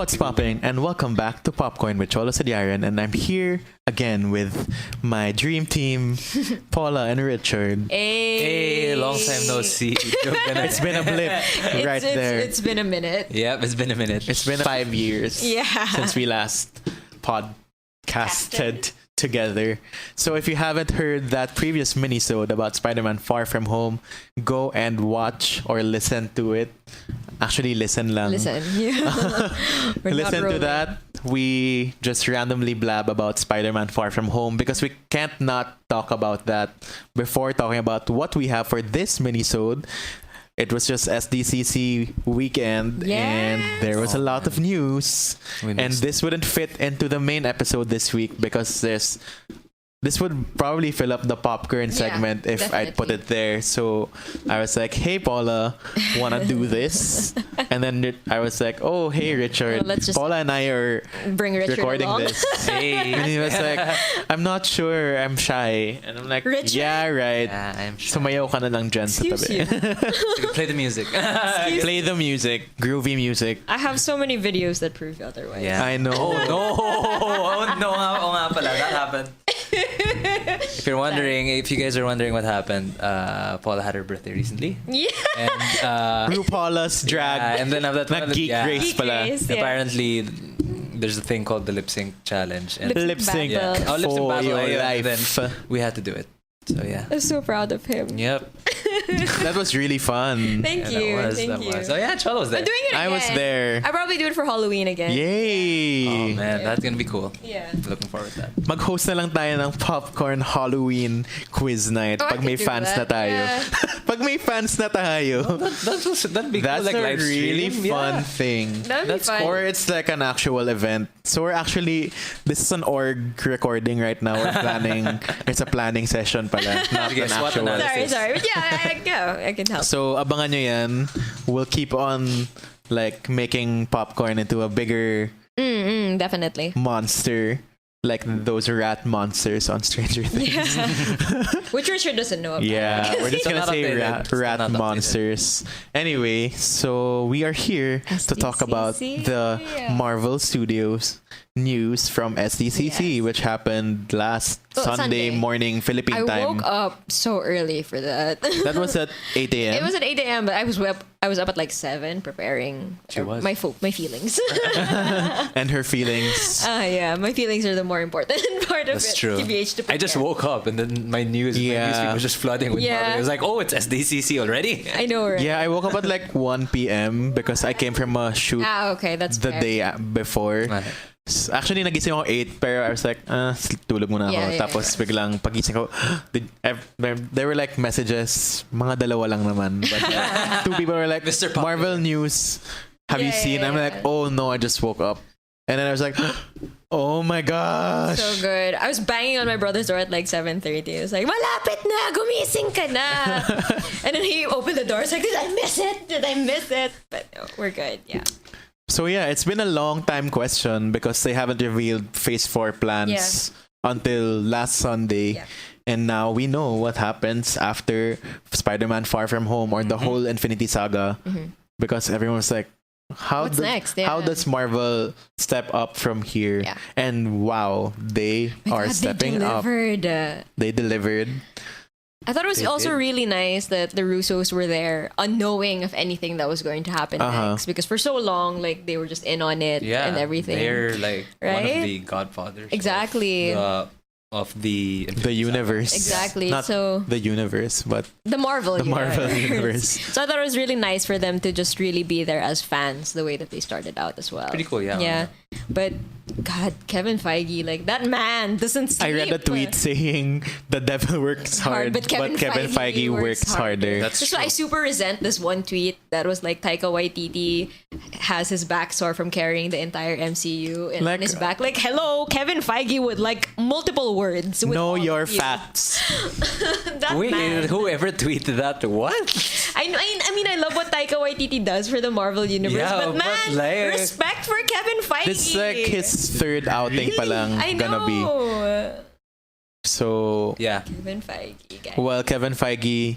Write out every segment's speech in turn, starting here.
What's popping? And welcome back to Popcorn with Cholo Sediaren, and I'm here again with my dream team, Paula and Richard. Hey, long time no see. It's been a blip right there. It's been a minute. Yep, it's been a minute. It's been 5 years since we last podcasted together. So if you haven't heard that previous minisode about Spider-Man Far From Home, go and watch or listen to it. Actually, listen lang. Listen. Yeah. Listen to that. We just randomly blab about Spider-Man Far From Home because we can't not talk about that before talking about what we have for this minisode. It was just SDCC weekend and there was a lot of news. And this wouldn't fit into the main episode this week because this would probably fill up the popcorn segment if definitely. I'd put it there. So I was like, hey, Paula, wanna do this? And then I was like, oh, hey, Richard. Let's just Paula and I are bring Richard recording along. this. Hey. And he was like, I'm not sure. I'm shy. And I'm like, Richard? yeah, right. Yeah, I'm sure. Sumayaw ka na lang dyan sa Excuse tabi. you. Play the music. Play the music. Groovy music. I have so many videos that prove otherwise. Yeah. I know. Oh no! Oh no! Oo nga pala. That happened. If you're wondering, if you guys are wondering what happened, Paula had her birthday recently. Yeah. And RuPaula's drag. and then after that, Nag-geek race Geek pala. race. Yeah. apparently there's a thing called the lip sync challenge. And Lip Lip sync battle. yeah. Oh, lip sync for battle. your Yeah, and life. then we had to do it. So yeah. I'm so proud of him. Yep. That was really fun. Thank Yeah, you. that Thank you. was. So yeah, Cholo was there. I'm doing it again. I was there. I probably do it for Halloween again. Yay! Oh man, that's gonna be cool. Yeah. Looking forward to that. Mag-host na lang tayo ng Popcorn Halloween quiz night Oh, I pag could may do fans na that. tayo. Yeah. Pag may fans na tayo. That'd be That's cool, like a live really stream. fun Yeah. thing. That'd be That's fun. Or it's like an actual event. So we're actually, this is an org recording right now. We're planning, it's a planning session pala, not Sige, an SWOT actual. analysis. Sorry. But yeah, I can help. So abangan nyo yan. We'll keep on like making popcorn into a bigger Definitely. monster. Like those rat monsters on Stranger Things. Yeah. Which Richard doesn't know about. Yeah, we're just Still gonna not say updated. Still rat not updated. monsters. Anyway, so we are here to talk about the SDCC. Marvel Studios news from SDCC, Yes. which happened last Sunday Sunday. morning Philippine I time. woke up so early for that. That was at 8 a.m. It was at 8 a.m., but I was up at like 7 preparing She was. my feelings. and her feelings. Yeah, my feelings are the more important part of That's it. true. TBH to I just prepare. woke up and then my news feed was just flooding with Yeah. Marvel. It was like, oh, it's SDCC already. I know, right? Yeah, I woke up at like 1 p.m. because I came from a shoot Okay, that's the fair. day before. Right. Actually, nagising ako 8 pero I was like, tulog muna ako. Yeah. Tapos biglang pagising ko, there were like messages, mga dalawa lang naman. But two people were like, Mr. Popular. Marvel News, have you Yeah, seen? yeah, I'm like, yeah. oh no, I just woke up. And then I was like, oh my gosh. So good. I was banging on my brother's door at like 7:30. I was like, malapit na! Gumising ka na! And then he opened the door. I was like, did I miss it? Did I miss it? But no, we're good. Yeah. So yeah, it's been a long time question because they haven't revealed Phase 4 plans until last Sunday. Yeah. And now we know what happens after Spider-Man Far From Home or the whole Infinity Saga. Because everyone was like, What's next? Yeah. how does Marvel step up from here? Yeah. And wow, they are stepping they up. delivered. They delivered. I thought it was They also did. really nice that the Russos were there, unknowing of anything that was going to happen next. Because for so long, like they were just in on it Yeah. and everything. They're like one Right? of the godfathers. Exactly. Of the The universe. Exactly. Not So the universe, but the Marvel universe. So I thought it was really nice for them to just really be there as fans the way that they started out as well. Pretty cool, yeah. Yeah. But God, Kevin Feige, like that man doesn't sleep. I read a tweet saying the devil works hard, but Kevin Feige works harder. That's That's why I true. super resent this one tweet that was like Taika Waititi has his back sore from carrying the entire MCU and Like- on his back. Like, hello, Kevin Feige would like multiple words. With Know all your of you. facts. That Wait, man. whoever tweeted that? What? I mean, I love what Taika Waititi does for the Marvel Universe, Yeah, but man, but like- respect for Kevin Feige. This is like his third outing pa lang I know. gonna be. So, Yeah. Kevin Feige, guys. well, Kevin Feige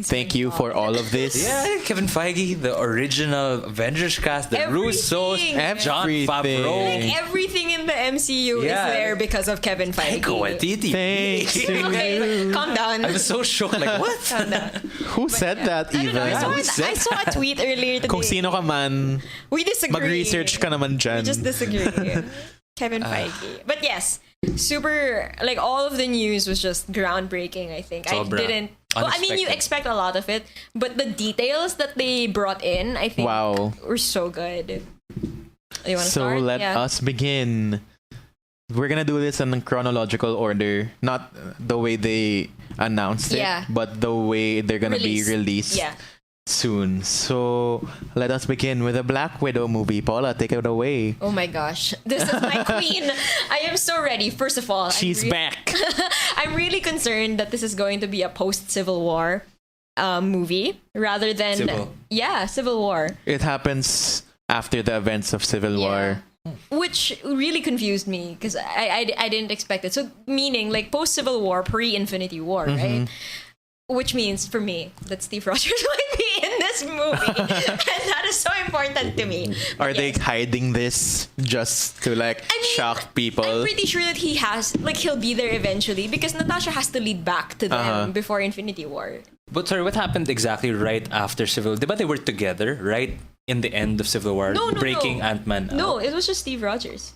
thank you for all of this. Yeah, Kevin Feige, the original Avengers cast, the Russos, Everything. John Everything. Favreau. Like everything in the MCU is Yeah. there because of Kevin Feige. Taika Waititi. Thanks to Okay, you. calm down. I was so shocked. Like, what? Calm down. Who said that I don't even? know. Who said I saw a tweet earlier today. Kung sino ka man, We disagree. mag-research ka naman We dyan. just disagree. Kevin Feige. But yes, super, like all of the news was just groundbreaking, I think. Sobra. I didn't. Well, I mean, you Unexpected. expect a lot of it, but the details that they brought in, I think, Wow. were so good. You want to So start? let Yeah. us begin. We're gonna do this in chronological order, not the way they announced it, Yeah. but the way they're gonna be released Yeah. soon. So let us begin with the Black Widow movie. Paula, take it away. Oh my gosh. This is my queen. I am so ready. First of all, She's back. I'm really concerned that this is going to be a post-Civil War movie rather than Civil War. It happens after the events of Civil War. Which really confused me because I didn't expect it. So meaning like post-Civil War, pre-Infinity War, right? Which means for me that Steve Rogers might be in this movie, and that is so important to me. Are But they yes. hiding this just to like I mean, shock people? I'm pretty sure that he'll be there eventually because Natasha has to lead back to them before Infinity War. But sorry, what happened exactly right after Civil War? But they were together, right? In the end of Civil War, No, breaking no. Ant-Man No, out. it was just Steve Rogers.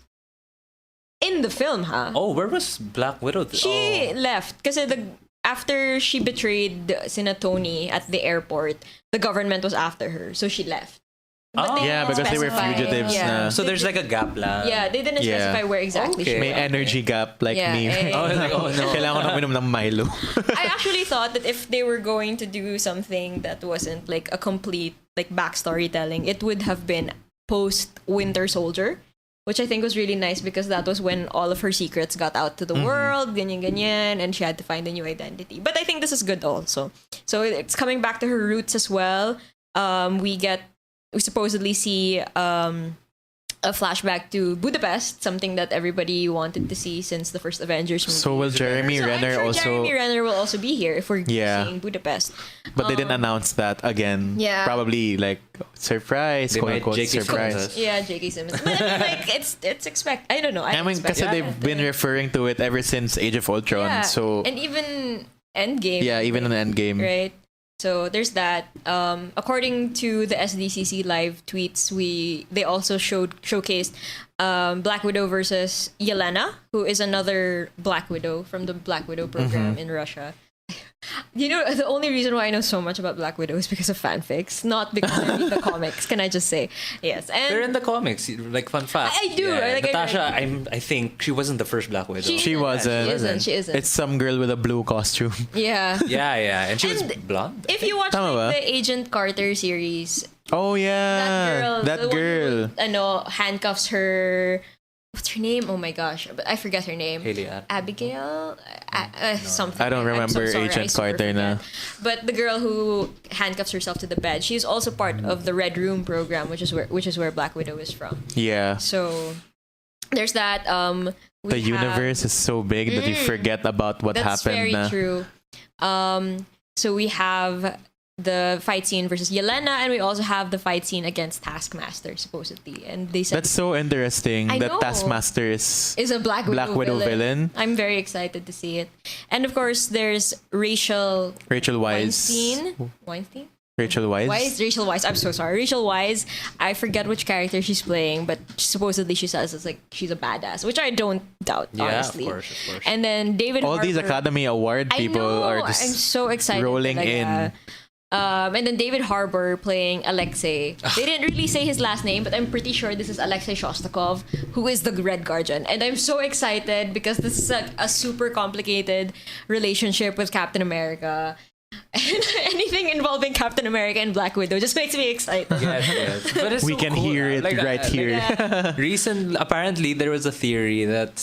In the film, huh? Oh, where was Black Widow? She left kasi after she betrayed Sina Tony at the airport, the government was after her, so she left. But they Yeah, didn't because they were specify- fugitives na. So there's like a gap lang. Yeah, they didn't Yeah. specify where exactly she Okay. May went. energy gap like Yeah, me. Oh, like, oh no. Kailangan ko na uminom ng Milo. I actually thought that if they were going to do something that wasn't like a complete like backstory telling, it would have been post Winter Soldier, which I think was really nice because that was when all of her secrets got out to the world, ganyan, and she had to find a new identity. But I think this is good also. So it's coming back to her roots as well. We supposedly see a flashback to Budapest, something that everybody wanted to see since the first Avengers movie. So will Jeremy So I'm Renner sure also? Jeremy Renner will also be here if we're Yeah. seeing Budapest. But they didn't announce that again. Yeah. Probably like surprise, They quote might unquote J.K. surprise. Simmons. Yeah, J.K. Simmons. But I mean, like it's expect. I don't know. I mean, expect kasi it. they've been referring to it ever since Age of Ultron. Yeah. So and even Endgame. yeah, even in Endgame. Right. So there's that. According to the SDCC live tweets, they also showcased Black Widow versus Yelena, who is another Black Widow from the Black Widow program in Russia. You know, the only reason why I know so much about Black Widow is because of fanfics, not because I read the comics. Can I just say? Yes. And They're in the comics. Like fun fact. I do, like, I Natasha, read- I think she wasn't the first Black Widow. She wasn't. She isn't. It's some girl with a blue costume. Yeah. yeah, and she was And blonde. If you watch Tama like, ba? the Agent Carter series, Oh yeah, that that girl. girl, handcuffs her. What's her name? Oh my gosh, but I forget her name. Haley Atwell. Abigail, something. I don't I'm so remember sorry, I Agent super Carter na. forget. But the girl who handcuffs herself to the bed, she's also part of the Red Room program, which is where Black Widow is from. Yeah. So there's that. We The have- universe is so big that you forget about what That's happened. very na. true. So we have the fight scene versus Yelena, and we also have the fight scene against Taskmaster, supposedly. And they said That's so interesting I that know. Taskmaster is is a Black Widow, villain. I'm very excited to see it. And of course, there's Rachel Rachel Weisz. Weinstein? Rachel Weisz. Rachel Weisz. I'm so sorry. Rachel Weisz. I forget which character she's playing, but supposedly she says it's like she's a badass, which I don't doubt, Yeah, honestly. of course. And then David All these Harbour. Academy Award people I know, are I'm just so excited. rolling talaga. in. And then David Harbour playing Alexei. They didn't really say his last name, but I'm pretty sure this is Alexei Shostakov, who is the Red Guardian. And I'm so excited because this is a super complicated relationship with Captain America. And anything involving Captain America and Black Widow just makes me excited. Yes. But it's We so can cool. hear it right here. Apparently, there was a theory that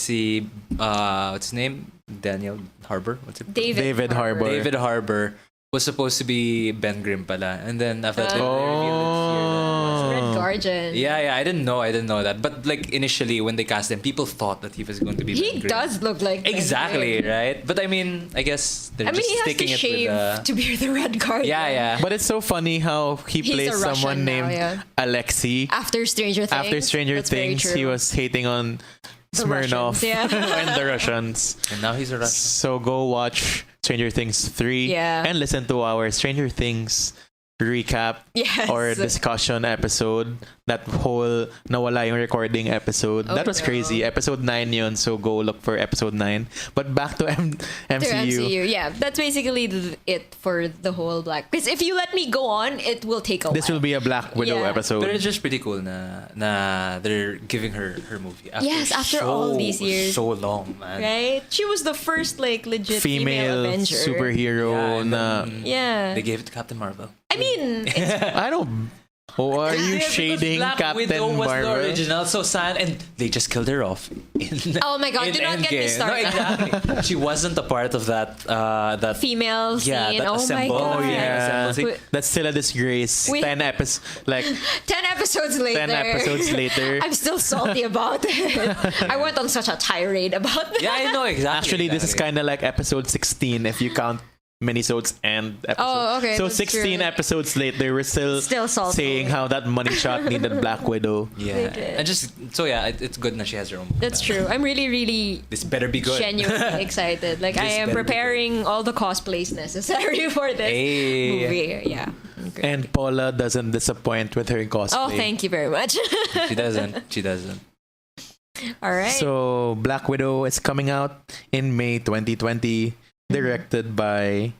what's his name? Daniel Harbour? What's it? David Harbour. David Harbour was supposed to be Ben Grimm pala. And then after that, they revealed it here that it Red Guardian. Yeah, I didn't know that. But like initially when they cast him, people thought that he was going to be He Ben Grimm. does look like Ben Exactly, Grimm. right? But I mean, I guess they're I mean, just he has sticking to it shave with to be the Red Guardian. Yeah. But it's so funny how he He's plays a Russian someone now, named yeah. Alexei. After Stranger Things. After Stranger That's very Things, true. he was hating on The Smirnoff Russians, yeah. and the Russians. And now he's a Russian. So go watch Stranger Things 3 Yeah. and listen to our Stranger Things recap Yes. or discussion episode. That whole nawala yung recording episode. Oh, that was no. crazy. Episode 9 yun, so go look for episode 9. But back to To MCU. MCU. Yeah, that's basically it for the whole Black. Because if you let me go on, it will take a while. This will be a Black Widow Yeah. episode. But it's just pretty cool na they're giving her movie. Yes, after all these years. So long, man. Right? She was the first like legit female Female Avenger. superhero Yeah, and na... then Yeah. They gave it to Captain Marvel. I mean, it's, I don't... Oh, are you Yeah, because shading Black Captain Widow was Marvel? the original, so sad, and they just killed her off. Oh my God, in do not get me Endgame. started. No, exactly. She wasn't a part of that female scene. yeah, that Oh my assemble. God. Oh, yeah. Assemble scene. Wait. That's still a disgrace. We- 10 episodes, like 10 episodes later. 10 episodes later. I'm still salty about it. I went on such a tirade about that. Yeah, I know exactly. Actually, this is exactly. kind of like episode 16 if you count minisodes and episodes. Oh, okay, So that's 16 true. episodes later, we're still salty. saying how that money shot needed Black Widow. Yeah, They did. and just so yeah, it's good that she has her own. That's true. I'm really, really This better be good. genuinely excited. Like, I This am better be preparing all the cosplays necessary for this Hey. movie. Yeah. Great. And Paula doesn't disappoint with her cosplay. Oh, thank you very much. She doesn't. She doesn't. All right. So, Black Widow is coming out in May 2020, directed by...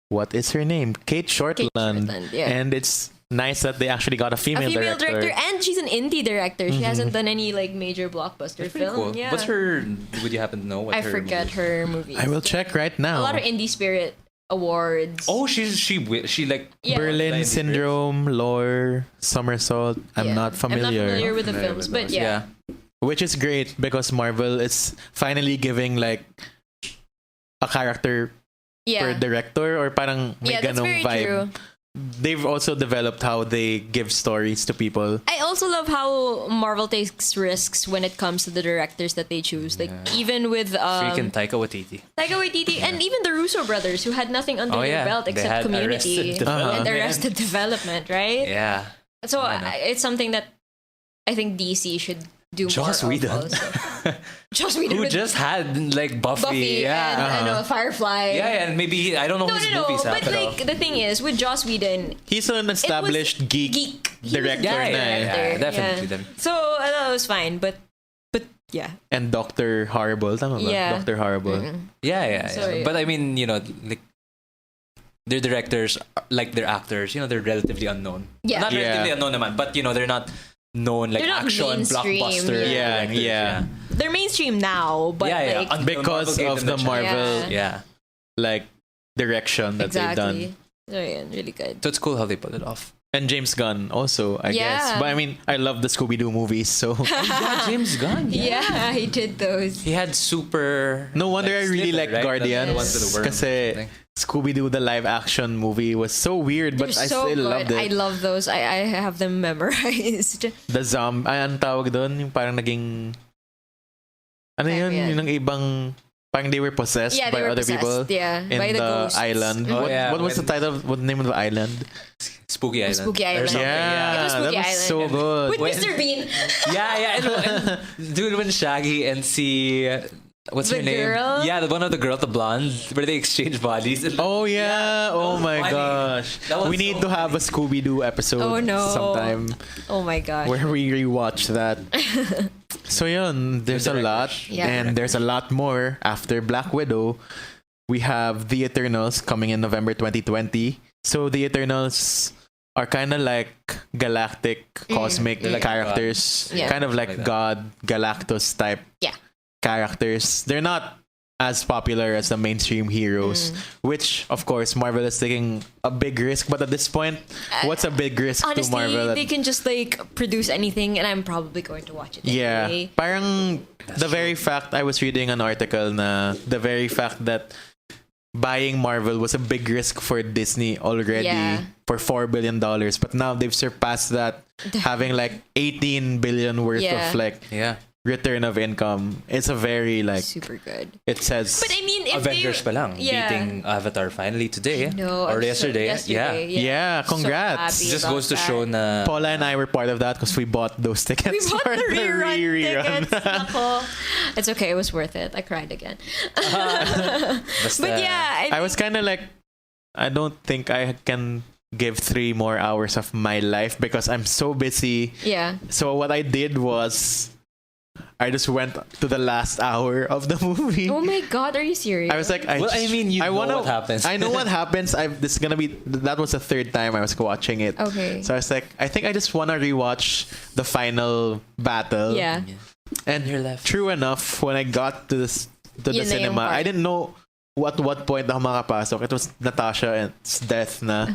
What is her name? Kate Shortland. Shortland, yeah. And it's nice that they actually got a a female, female director. director, and she's an indie director. She hasn't done any like major blockbuster That's pretty film. cool. Yeah. What's her? Would you happen to know what I her forget movie? her movie. I will check right now. A lot of indie spirit awards. Oh, she like Yeah. Berlin Indie Syndrome, Lore, Somersault. I'm Yeah. not familiar. I'm not familiar with the Familiar films, with but those. yeah. Which is great because Marvel is finally giving like a character per Yeah. director or parang may Yeah, that's ganong very vibe. true. They've also developed how they give stories to people. I also love how Marvel takes risks when it comes to the directors that they choose. Like even with freaking Taika Waititi. Taika Waititi and even the Russo brothers, who had nothing under Oh, their yeah. belt They except had Community Arrested Development. and Arrested Development, right? Yeah. So I know. it's something that I think DC should do Joss more Whedon. of also. Joss Whedon Who with just had like Buffy. Buffy Yeah. and Firefly. Yeah, and maybe I don't know No, his no, no. movies. But pero- like the thing is, with Joss Whedon, He's an established geek, He was director the Yeah, na yeah, eh. yeah. Definitely, definitely. So I thought it was fine, but yeah. And Dr. Horrible. Tama ba? Yeah. Dr. Horrible. Yeah. So, yeah. But I mean, like their directors, like their actors, they're relatively unknown. Yeah. Not Yeah. relatively unknown naman, but they're not known like They're not action mainstream, blockbuster. yeah. directors, Yeah. They're mainstream now, but Yeah, like Until Because Marvel gave of them the chance. Marvel Yeah. like direction that they've done. exactly. So yeah, really good. So it's cool how they pulled it off. And James Gunn also, I Yeah. guess. But I mean, I love the Scooby-Doo movies, so Yeah, James Gunn. Yeah, he did those. He had super. no wonder I really Slither, like right? Guardians. The ones with the worms Kasi or something. Scooby-Doo, the live action movie, was so weird, They're but I so still good. loved it. I love those. I have them memorized. The ang tawag doon, yung parang naging, ano yun, Yeah. yung ibang, parang they were possessed Yeah, by they were other possessed. people Yeah, in by the ghosts. island. Mhm. Oh, What, yeah, what was the when- title? What the name of the island? Spooky Island. Spooky or Island. something, Yeah, It was Spooky that was Island. so good. With When- Mr. Bean. Yeah. And dude, when Shaggy and see. What's The her name? girl? Yeah, the one of the girl, the blonde, where they exchange bodies. And Oh yeah! Oh my funny. gosh! That was We need so to have a Scooby-Doo episode Oh, no. sometime Oh my gosh. where we rewatch that. So yun, there's a The lot, directors. Yeah. and there's a lot more after Black Widow. We have The Eternals coming in November 2020. So The Eternals are kind of like galactic, cosmic They're like characters, God. Yeah. kind of like Like that. God, Galactus type Yeah. characters. They're not as popular as the mainstream heroes, which of course Marvel is taking a big risk. But at this point, what's a big risk Honestly, to Marvel? they can just like produce anything, and I'm probably going to watch it. Yeah. Anyway. Parang the very fact I was reading an article na the very fact that buying Marvel was a big risk for Disney already for $4 billion. But now they've surpassed that, having like 18 billion worth of like return of income. It's a very like super good. It says, but I mean, if Avengers pa lang beating Avatar finally today or yesterday. Yeah, congrats. So just goes to show na Paula and I were part of that because we bought those tickets. We bought for the rerun tickets. rerun. It's okay. It was worth it. I cried again. basta, But yeah, I was kind of like, I don't think I can give 3 more hours of my life because I'm so busy. Yeah. So what I did was, I just went to the last hour of the movie. Oh my god, are you serious? I was like, I mean, you know what happens. I know what happens. This is gonna be. That was the 3rd time I was watching it. Okay. So I was like, I think I just wanna rewatch the final battle. Yeah. And You're left. true enough, when I got to the Yun na yung cinema, part. I didn't know what point ako makapasok. It was Natasha and death na.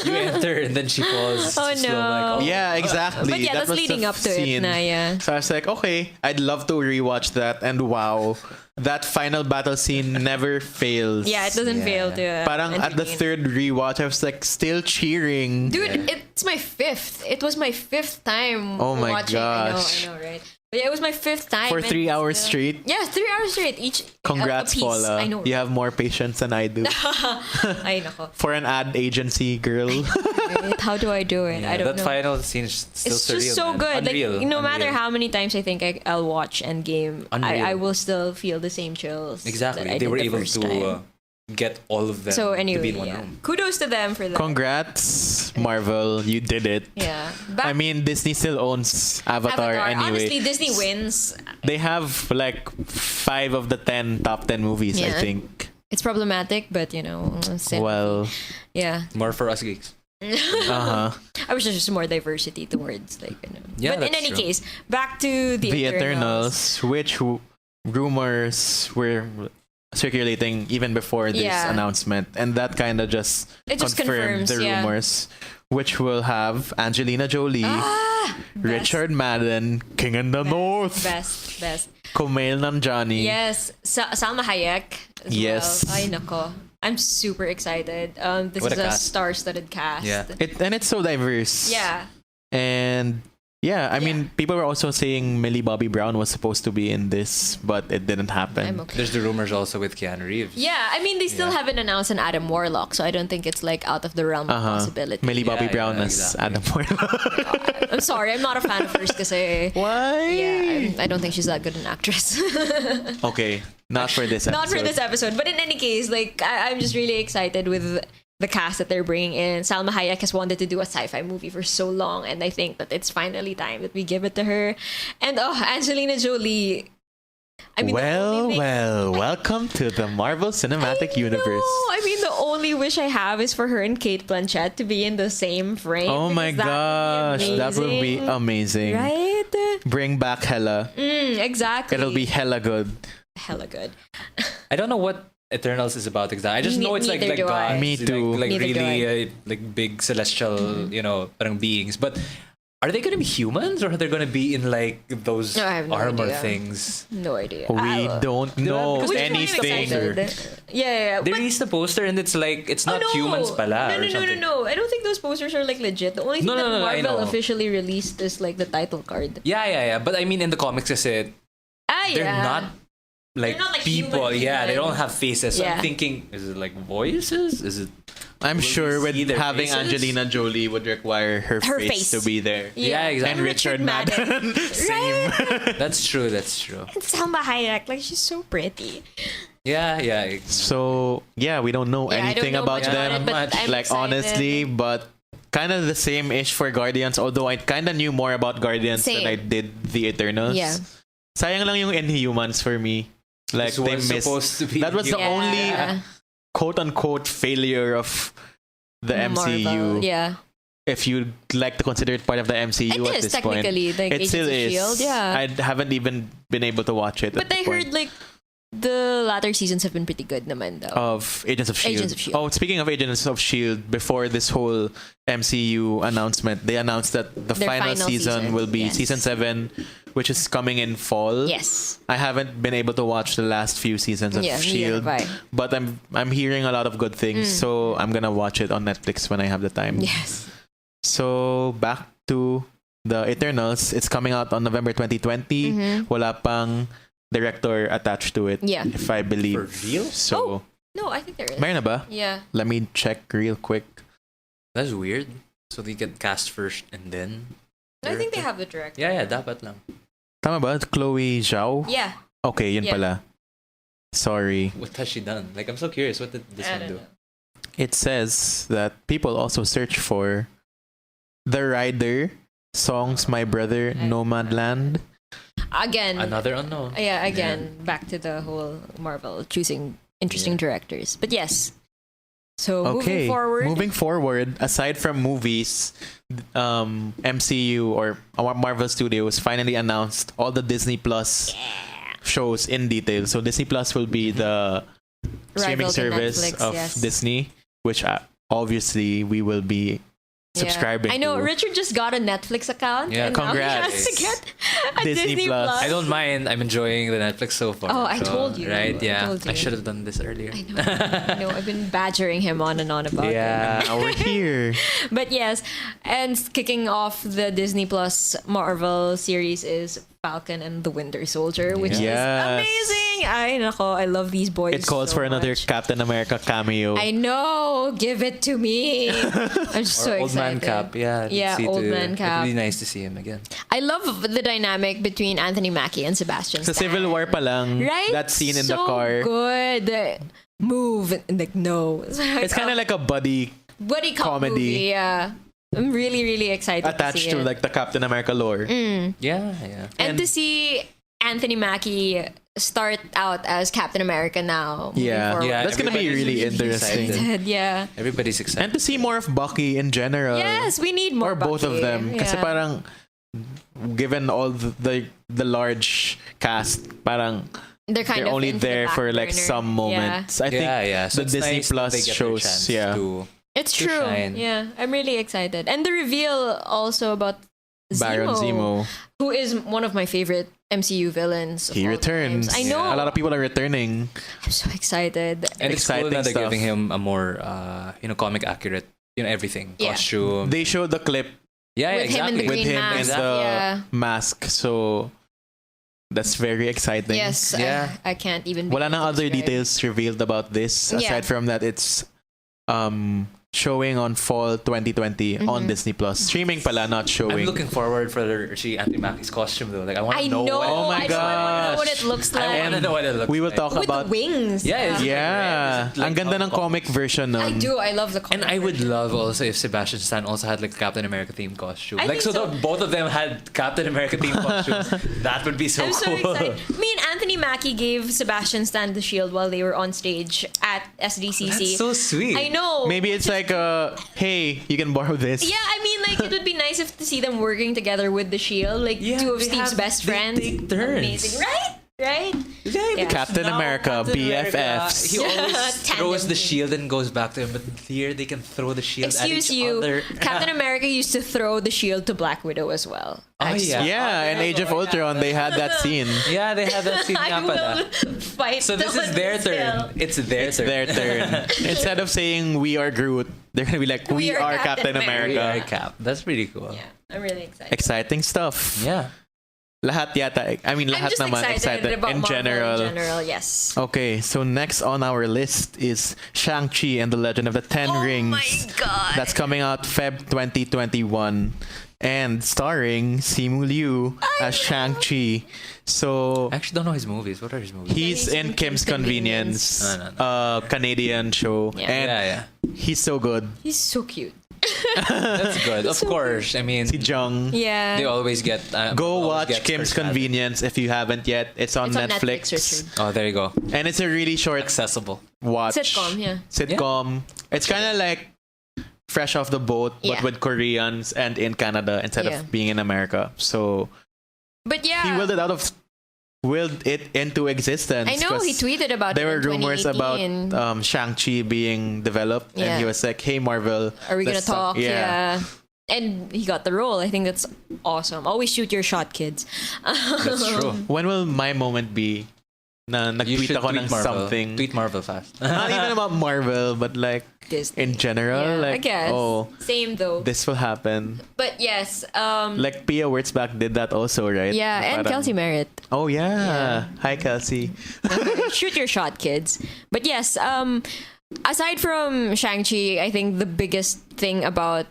You enter and then she falls. Oh, slow no. like, Yeah, exactly. But yeah, that that's was leading the up to scene. it na, yeah. So I was like, okay, I'd love to rewatch that. And wow, that final battle scene never fails. Yeah, it doesn't fail to. Parang at the entertain. 3rd rewatch, I was like still cheering. Dude, it's my 5th. It was my 5th time Oh my watching. gosh. I know, right? But yeah, it was my 5th time. For and 3 hours still- straight. Yeah, 3 hours straight. Each. Congrats, a piece. Paula. I know. You have more patience than I do. Ay, nako. For an ad agency girl. Right? How do I do it? I don't that know. final scene is still It's surreal, just so man. good. Unreal. Like no matter Unreal. how many times I think I'll watch Endgame, Unreal. I will still feel the same chills. Exactly. that I They did were the able first to time. get all of them So to be anyway, in one yeah. room. Kudos to them for that. Congrats, Marvel. You did it. Yeah. I mean, Disney still owns Avatar, anyway. Honestly, Disney wins. They have like 5 of the 10 top 10 movies, I Yeah. think. It's problematic, but Well, yeah. More for us geeks. uh-huh. I wish there's just more diversity towards Yeah, but in that's any true. case, back to the Eternals, which rumors were circulating even before this announcement, and that kind of just It just confirmed confirms, the yeah. rumors, which will have Angelina Jolie, Richard Madden, King in the North, Best. Kumail Nanjiani. Yes, Salma Hayek as Yes. well. Ay, nako. I'm super excited. This What is a a cast. star-studded cast. Yeah. It's so diverse. Yeah. And yeah, I mean, people were also saying Millie Bobby Brown was supposed to be in this, but it didn't happen. I'm okay. There's the rumors also with Keanu Reeves. Yeah, I mean, they still haven't announced an Adam Warlock, so I don't think it's like out of the realm of possibility. Millie Bobby Yeah, Brown yeah, as exactly. Adam Warlock. I'm sorry, I'm not a fan of hers kasi Why? yeah, I don't think she's that good an actress. Okay, not for this episode. Not for this episode, but in any case, like I'm just really excited with the cast that they're bringing in. Salma Hayek has wanted to do a sci-fi movie for so long, and I think that it's finally time that we give it to her. And Angelina Jolie. I mean, the only thing- welcome to the Marvel Cinematic Universe. No, I mean, the only wish I have is for her and Kate Blanchett to be in the same frame. Oh my because gosh, that would be amazing. Right? Bring back Hela. Exactly. It'll be hella good. hella good. I don't know what Eternals is about exactly. I just know it's like Neither do I. gods, Me too. like Neither do really like big celestial, parang beings. But are they gonna be humans or are they gonna be in like those I have no armor idea. things? No idea. We don't know because Which one are you anything. excited? Yeah. They But- released the poster and it's like it's not no. humans pala or No. something. I don't think those posters are like legit. The only thing No, that no, I Marvel know. officially released is like the title card. Yeah. But I mean in the comics kasi they're not like They're not like people. human Yeah, they human. don't have faces. So Yeah. I'm thinking, is it like voices? Is it I'm Will sure we with see their having faces? Angelina Jolie would require her face to be there. Yeah, exactly. And Richard Madden. Same. That's true. And Salma Hayek, like she's so pretty. Yeah. So yeah, we don't know Yeah, I don't anything know about much them. about it, but I'm like excited. honestly, but kind of the same ish for Guardians. Although I kind of knew more about Guardians than Same. I did the Eternals. Yeah. Sayang lang yung Inhumans for me. Like This they was missed. supposed to be That was the human. only Yeah. quote unquote failure of the MCU. Marvel, yeah. If you like to consider it part of the MCU It at is this point. technically like It still Agents of is. Shield, yeah. I haven't even been able to watch it. But at the I point. heard like the latter seasons have been pretty good naman though. Of Agents of S.H.I.E.L.D. Agents of S.H.I.E.L.D. Oh, speaking of Agents of S.H.I.E.L.D., before this whole MCU announcement, they announced that the Their final season will be yes. season 7, which is coming in fall. Yes. I haven't been able to watch the last few seasons of Yeah, neither S.H.I.E.L.D., have I. but I'm hearing a lot of good things, so I'm gonna watch it on Netflix when I have the time. Yes. So back to the Eternals. It's coming out on November 2020. Wala pang director attached to it, Yeah. if I believe. For real? So, No, I think there is. meron na ba? Yeah. Let me check real quick. That's weird. So they get cast first and then. I think they have the director. Yeah, dapat lang. Tama ba? Chloe Zhao? Yeah. Okay, yun Yeah. pala. Sorry. What has she done? Like, I'm so curious. What did this I one don't do? know. It says that people also search for The Rider, Songs My Brother, Nomadland. Again. Another unknown. Yeah, again, back to the whole Marvel choosing interesting directors. But yes. So Okay, moving forward. aside from movies, MCU or Marvel Studios finally announced all the Disney Plus shows in detail. So Disney Plus will be the streaming Rival to service Netflix, of yes. Disney, which obviously we will be subscribing I know to. Richard just got a Netflix account. Yeah, and now he has congrats. to get a Disney Disney, Plus. Plus. I don't mind. I'm enjoying the Netflix so far. Oh, I so, told you. Right? I Yeah. told you. I should have done this earlier. I know. I know. I've been badgering him on and on about it. Yeah. Now we're here. But yes, and kicking off the Disney Plus Marvel series is Falcon and the Winter Soldier, which is Yes. amazing. I love these boys. It calls so for another much. Captain America cameo. I know. Give it to me. I'm just so Or Old excited. Man Cap. Yeah. Yeah, Old Man Cap. It'd be nice to see him again. I love the dynamic between Anthony Mackie and Sebastian Sa Stan. Civil War pa lang, Right? that scene in the So car. good. Move. And like, no. It's kind of like a buddy buddy cop comedy. movie. Yeah. I'm really, really excited to attached see to it. like the Captain America lore. Yeah. Yeah. And And- to see Anthony Mackie start out as Captain America now. moving Yeah. forward. Yeah. That's gonna be everybody's really interesting. excited. Yeah. Everybody's excited. And to see more of Bucky in general. Yes, we need more Or both of Bucky. them. Kasi Yeah. parang, given all the large cast, parang they're kind they're of only into the there back for like burner. some moments. I think yeah. So the it's Disney nice that Plus they get their shows, chance yeah. to- It's to true. shine. Yeah, I'm really excited. And the reveal also about Baron Zemo. who is one of my favorite MCU villains. of He all returns. times. I know. A lot of people are returning. I'm so excited. And it's cool Exciting that they're stuff. giving him a more, comic accurate, everything. Yeah. Costume. They showed the clip Yeah, With him in exactly. the with green him in mask. the Yeah. mask. So that's very exciting. Yes, Yeah. I can't even. Wala begin na to other describe. details revealed about this. Yeah. Aside from that, it's showing on fall 2020 on Disney Plus. Streaming pala, not showing. I'm looking forward for Anthony Mackie's costume though. Like I want I to know. know. Oh my I just wanna know what gosh. it looks like. I want to know what it looks We will like. talk With about. the wings. Yeah, it's Yeah. Is it like Ang ganda ng comic version nun. I do. I love the comic. And I would version. love also if Sebastian Stan also had like a Captain America themed costume. I Like think so. both of them had Captain America themed costumes. That would be so I'm so cool. excited. Me and Anthony Mackie gave Sebastian Stan the shield while they were on stage at SDCC. That's so sweet. I know. Maybe it's like hey, you can borrow this. Yeah, I mean, like it would be nice if to see them working together with the shield, like Yeah, two of they Steve's best they friends. take turns. Amazing, right? Right? Yeah, because Captain now America, Captain America, BFFs. he always Tandem throws the team. shield and goes back to him, but here they can throw the shield Excuse at each you. other. Captain America used to throw the shield to Black Widow as well. Oh, yeah. Yeah, in Age of Ultron, they had that scene. Yeah, they had that scene I nga pala. will fight. So this till is their until- turn. It's their turn. Their turn. Instead of saying we are Groot, they're gonna be like we, are Captain We America. are Cap. That's pretty cool. Yeah, I'm really excited. Exciting stuff. Yeah. Lahat yata. I mean, I'm lahat just naman excited about in Marvel general. In general, yes. Okay, so next on our list is Shang-Chi and the Legend of the Ten Rings. Oh my god. That's coming out Feb 2021 and starring Simu Liu as Shang-Chi. So I actually don't know his movies. What are his movies? he's in Kim's Convenience, No. Canadian show, Yeah. and yeah. he's so good. He's so cute. That's good. Of course. I mean, Si Jung. Yeah. they always get. Go always watch get Kim's first hand. Convenience if you haven't yet. It's on It's on Netflix. Richard. Oh, there you go. And it's a really short Accessible. watch. Sitcom, yeah. Sitcom. It's kind of like fresh off the boat, Yeah. but with Koreans and in Canada instead Yeah. of being in America. So But yeah. he willed it out of willed it into existence. I know, he 'cause tweeted about there it were in rumors about 2018. Shang-Chi being developed, Yeah. and he was like, "Hey, Marvel, Are we gonna let's talk." talk? Yeah. And he got the role. I think that's awesome. Always shoot your shot, kids. That's true. When will my moment be? Na You nag-tweet should ako tweet ng Marvel. something. Tweet Marvel fast. Not even about Marvel, but like Disney. in general. Yeah, like, I guess. oh, Same though. this will happen. But yes, Like Pia Wurtzbach did that also, right? yeah, and Parang- Kelsey Merritt. Oh yeah. Yeah. Hi Kelsey. Shoot your shot, kids. But yes, aside from Shang-Chi, I think the biggest thing about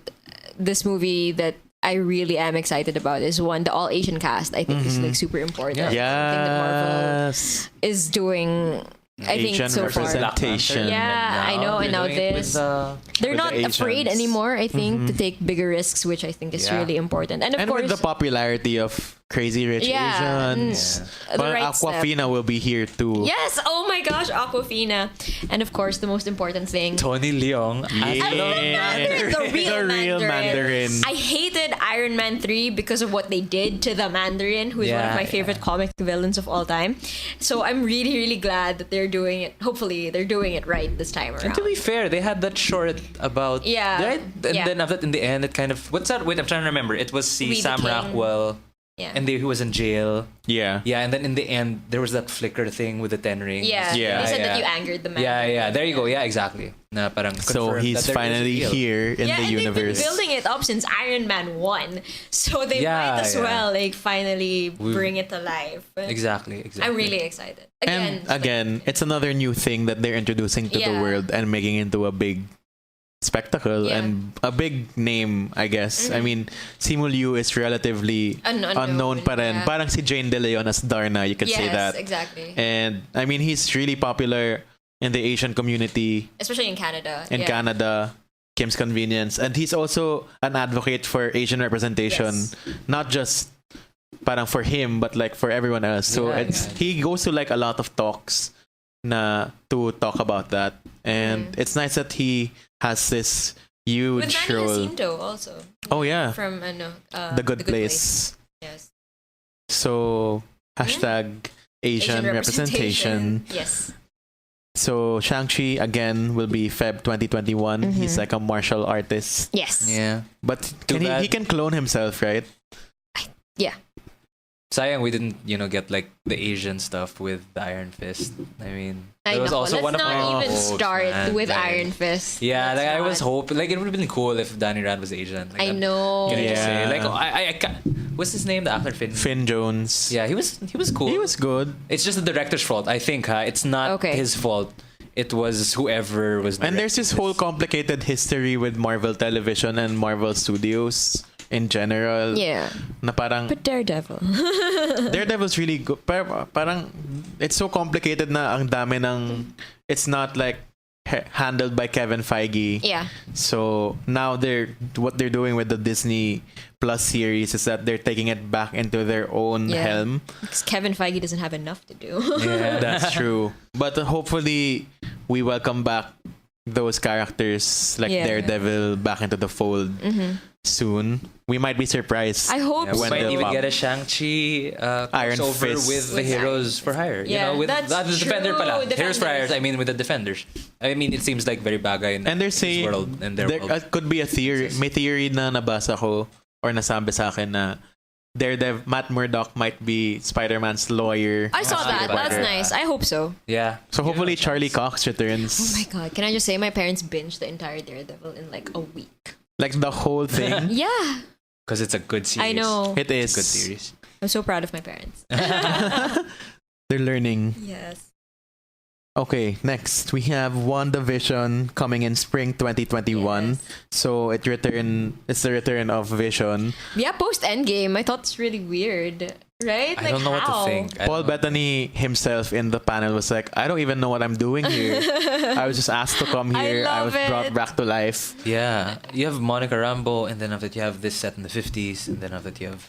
this movie that I really am excited about is one, the all Asian cast. I think is like super important. Something that Marvel Yes. is doing. I think Asian so far. representation. Yeah, I know, and now this. They're with not the afraid Asians. anymore, I think, to take bigger risks, which I think is Yeah. really important. And of And course, with the popularity of Crazy Rich Yeah, Asians, the but right step. Aquafina will be here too. yes, oh my gosh, Aquafina. And of course, the most important thing, Tony Leung. Yeah. the real Mandarin. I hated Iron Man 3 because of what they did to the Mandarin, who is one of Yeah, my favorite comic villains of all time. So I'm really, really glad that they're doing it. Hopefully, they're doing it right this time around. And to be fair, they had that short about Yeah. right, and Yeah. then after that, in the end, it kind of what's that? Wait, I'm trying to remember. It was We the Sam King. Rockwell, Yeah. and he was in jail. Yeah. Yeah, and then in the end, there was that flicker thing with the 10 rings. yeah. Yeah. They said that yeah. you angered the man. Yeah. There you go. Yeah, exactly. Na parang So confirmed he's that there is finally real. here in Yeah, the and they've universe. been building it up since Iron Man 1. So they Yeah, might as yeah. well like finally bring it to life. Exactly. I'm really excited. And again, it's another new thing that they're introducing to the Yeah. world and making into a big spectacle Yeah. and a big name, I guess. I mean, Simu Liu is relatively unknown pa rin. yeah. Parang si Jane De Leon as Darna, you could say yes, that. exactly. And I mean, he's really popular in the Asian community Especially in Canada. in yeah. Canada. Kim's Convenience, and he's also an advocate for Asian representation, Yes. not just parang for him but like for everyone else. So Yeah, it's yeah. he goes to like a lot of talks na to talk about that, and it's nice that he has this With huge Manny role. Jacinto also. Oh yeah, From The Good Place. Yes. So hashtag Asian representation. Yes. So Shang-Chi again will be Feb 2021. He's like a martial artist, Yes. Yeah. but Too bad. he can clone himself, right? Yeah. Sayang we didn't, get like the Asian stuff with the Iron Fist. I mean, I that was know. also Let's one of not my even hopes, start man. with Like, Iron Fist. Yeah, Let's like I was not. hoping, like it would have been cool if Danny Rand was Asian. Like, I know. You know, just say, Yeah. like what's his name? The actor Finn. Finn Jones. Yeah, he was cool. He was good. It's just the director's fault, I think. It's not Okay. his fault. It was whoever was. And there's this directing whole complicated history with Marvel Television and Marvel Studios in general. Yeah. Na parang But Daredevil. Daredevil's really good. Parang it's so complicated na ang dami ng it's not like handled by Kevin Feige. Yeah. So now what they're doing with the Disney Plus series is that they're taking it back into their own Yeah. helm. Because Kevin Feige doesn't have enough to do. Yeah. That's true. But hopefully we welcome back those characters like Yeah. Daredevil back into the fold soon. We might be surprised. I hope Yeah, we so. might they'll even pop. get a Shang-Chi Iron crossover Fist. with the With Heroes Iron for Hire. Yeah, with that's the Defender true, pala. Heroes for Hire, Defenders. I mean with the Defenders. I mean, it seems like very bagay in And they're this saying world and their there world. could be a theory. May theory na nabasa ko or nasabi sa akin na Daredevil Matt Murdock might be Spider-Man's lawyer. I saw that. That's Parker. nice. I hope so. Yeah. So hopefully Yeah. Charlie Cox Oh returns. my god. Can I just say my parents binged the entire Daredevil in like a week? Like the whole thing. Yeah. Because it's a good series. I know. It is. Good series. I'm so proud of my parents. They're learning. Yes. Okay, next we have WandaVision coming in spring 2021. Yes. So it's the return of Vision. Yeah, post Endgame, I thought it's really weird. Right? I don't know what to think. I Paul don't know. Bettany himself in the panel was like, I don't even know what I'm doing here. I was just asked to come I here. I love was brought it. back to life. Yeah. You have Monica Rambeau, and then after that you have this set in the 50s, and then after that you have...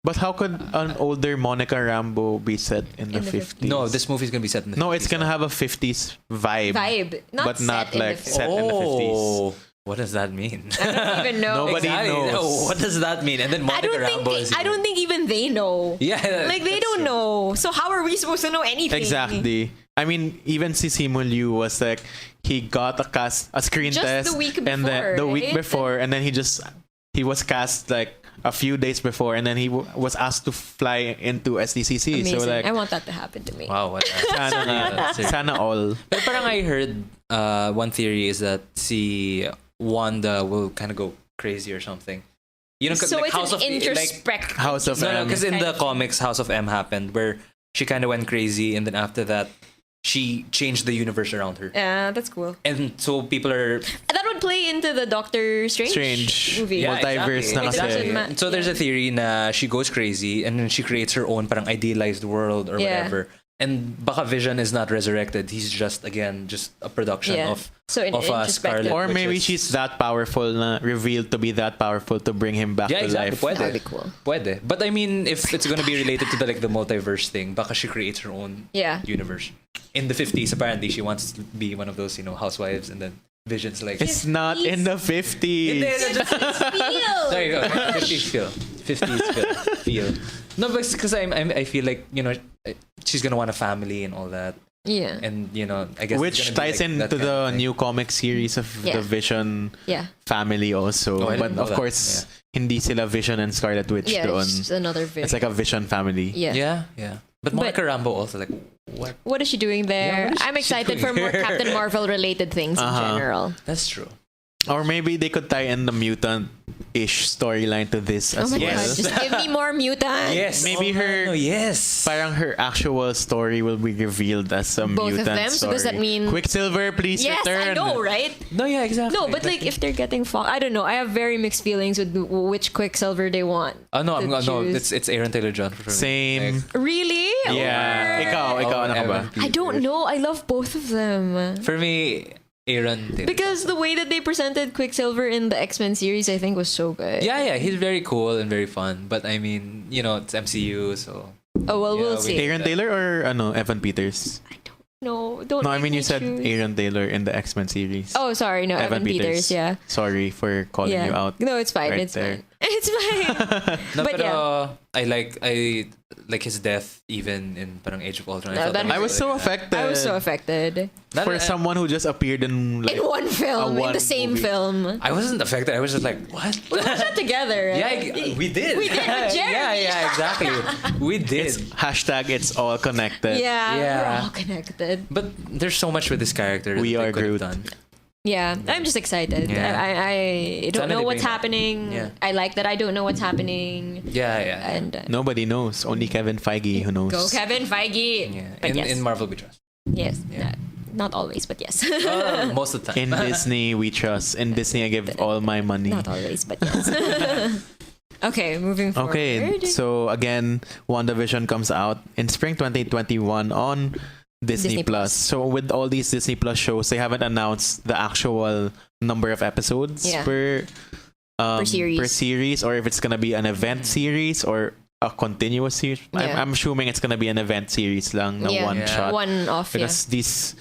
But how could an older Monica Rambeau be set in the In the 50s? No, this movie's going to be set in the 50s. No, it's gonna have a 50s vibe. But But not not set like in the set in the 50s. Oh. What does that mean? I don't even know. Nobody knows. Oh, what does that mean? And then I Monica Rambo is don't think even they know. Yeah, Like they that's don't true. know. So how are we supposed to know anything? Exactly. I mean, even si Simu Liu was like, he got a screen Just test the week and then before, the week right? before, and then he was cast like a few days before, and then he was asked to fly into SDCC. Amazing. So like, I want that to happen to me. Wow, what? sana, sana all. But parang I heard one theory is that si Wanda will kind of go crazy or something. You know, So like it's House an of introspect. House of No, M. because in kind the of comics, House of M happened where she kind of went crazy, and then after that, she changed the universe around her. Yeah, that's cool. And so people are That would play into the Doctor Strange movie. Yeah. Multiverse na kasi. Exactly. So there's a theory na she goes crazy and then she creates her own parang idealized world or Yeah. whatever. And baka Vision is not resurrected. He's just a production Yeah. of So in introspective. Scarlet. Or which maybe is- she's that powerful na revealed to be that powerful to bring him back Yeah, to exactly. life. Pwede. That'd be cool. Pwede. But I mean, if it's gonna be related to the multiverse thing, baka she creates her own Yeah. universe. In the 50s, apparently, she wants to be one of those, housewives, and then Vision's like... It's not in the 50s. There you go. 50s feel. 50s feel. No, because I feel like, she's gonna want a family and all that. Yeah. And, I guess... it's Which gonna be ties like into that kind of the thing. new comic series of Yeah. the Vision Yeah. family also. Oh, I But didn't know of that. course, hindi sila Vision and Scarlet Witch Yeah, doon. it's just another Vision. It's like a Vision family. Yeah. Yeah. But Monica Rambo also, like, what? What is she doing there? Yeah, what is I'm she excited doing for more here? Captain Marvel related things in general. That's true. Or maybe they could tie in the mutant-ish storyline to this Oh as my well. god, just give me more mutants. Yes. Maybe her- No, yes. Parang her actual story will be revealed as a Both of mutant them? So story. does that mean- Quicksilver, please Yes, return. I know, right? No, yeah, exactly. No, but like if they're getting I don't know. I have very mixed feelings with which Quicksilver they want. Oh, no, to choose. it's Aaron Taylor-Johnson for me. Same. Like, Really? Yeah. Or- Ikaw, ano ka ba? Evan I don't Peters. know. I love both of them. For me, Aaron Taylor. Because the way that they presented Quicksilver in the X-Men series, I think, was so good. Yeah, he's very cool and very fun. But I mean, it's MCU, so... Oh, well, Yeah, we'll we- see. Aaron Taylor or Evan Peters? I don't know. Don't No, I make mean me you said choose. Aaron Taylor in the X-Men series. Oh, sorry. No, Evan Peters. Yeah. Sorry for calling Yeah. you out. No, it's fine. right It's there. fine. It's fine. No, But pero I like his death even in parang Age of Ultron. No, that I was so like, affected. I was so affected. For someone who just appeared in like In one film, in one the same movie. film. I wasn't affected. I was just like, what? We watched that together, right? Yeah, we did. We did with Jeremy. yeah, exactly. We did. hashtag it's all connected. Yeah, Yeah. we're all connected. But there's so much with this character. We that they are could have Groot. done. Yeah, I'm just excited. Yeah. I don't Sana know they what's bring that. happening. Yeah. I like that I don't know what's happening. Yeah. And Nobody knows. Only Kevin Feige who knows. go Kevin Feige. Yeah. But yes. In Marvel we trust. Yes. Yeah. Not always, but yes. Most of the time. In Disney, we trust. In Disney, I give all my money. Not always, but yes. Okay, moving forward. Okay, so again, WandaVision comes out in spring 2021 on Disney Plus. So with all these Disney Plus shows, they haven't announced the actual number of episodes Yeah. per series, or if it's gonna be an event series or a continuous series. Yeah. I'm assuming it's gonna be an event series lang, na Yeah. one Yeah. shot, One off, because these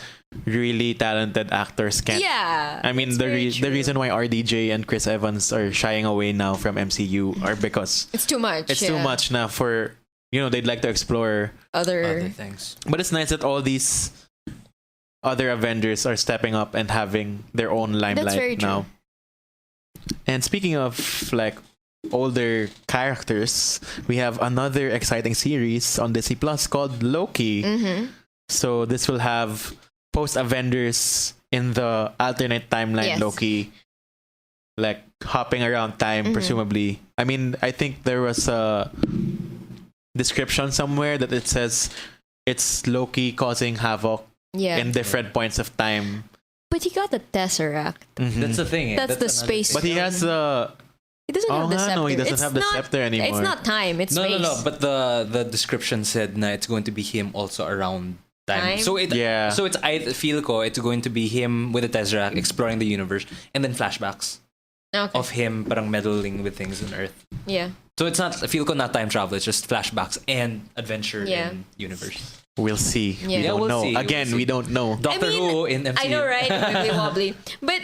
really talented actors can't. yeah. I mean, it's the very true. reason why RDJ and Chris Evans are shying away now from MCU are because It's too much. it's too yeah. much now for, they'd like to explore. Other Other. things. But it's nice that all these other Avengers are stepping up and having their own very limelight true. now. And speaking of like older characters, we have another exciting series on Disney Plus called Loki. Mm-hmm. So this will have post Avengers in the alternate timeline Yes. Loki, like hopping around time, Mhm. presumably. I mean, I think there was a description somewhere that it says it's Loki causing havoc Yeah. in different points of time. But he got the Tesseract. Mhm. That's the thing. That's the another space- thing. But he has the. He doesn't Oh, have the nga, scepter. no, he doesn't It's have the not, scepter anymore. It's not time. It's No. space. But the description said na it's going to be him also around time. Time? So Yeah. So I feel it's going to be him with the Tesseract exploring the universe, and then flashbacks Okay. of him parang meddling with things on Earth. Yeah. So it's not, I feel not time travel. It's just flashbacks and adventure Yeah. in universe. We'll see. Yeah. We Yeah, don't we'll know. see. Again, We'll we see. don't know. Doctor I mean, Who in MCU. I know, right? Wibbly wobbly. But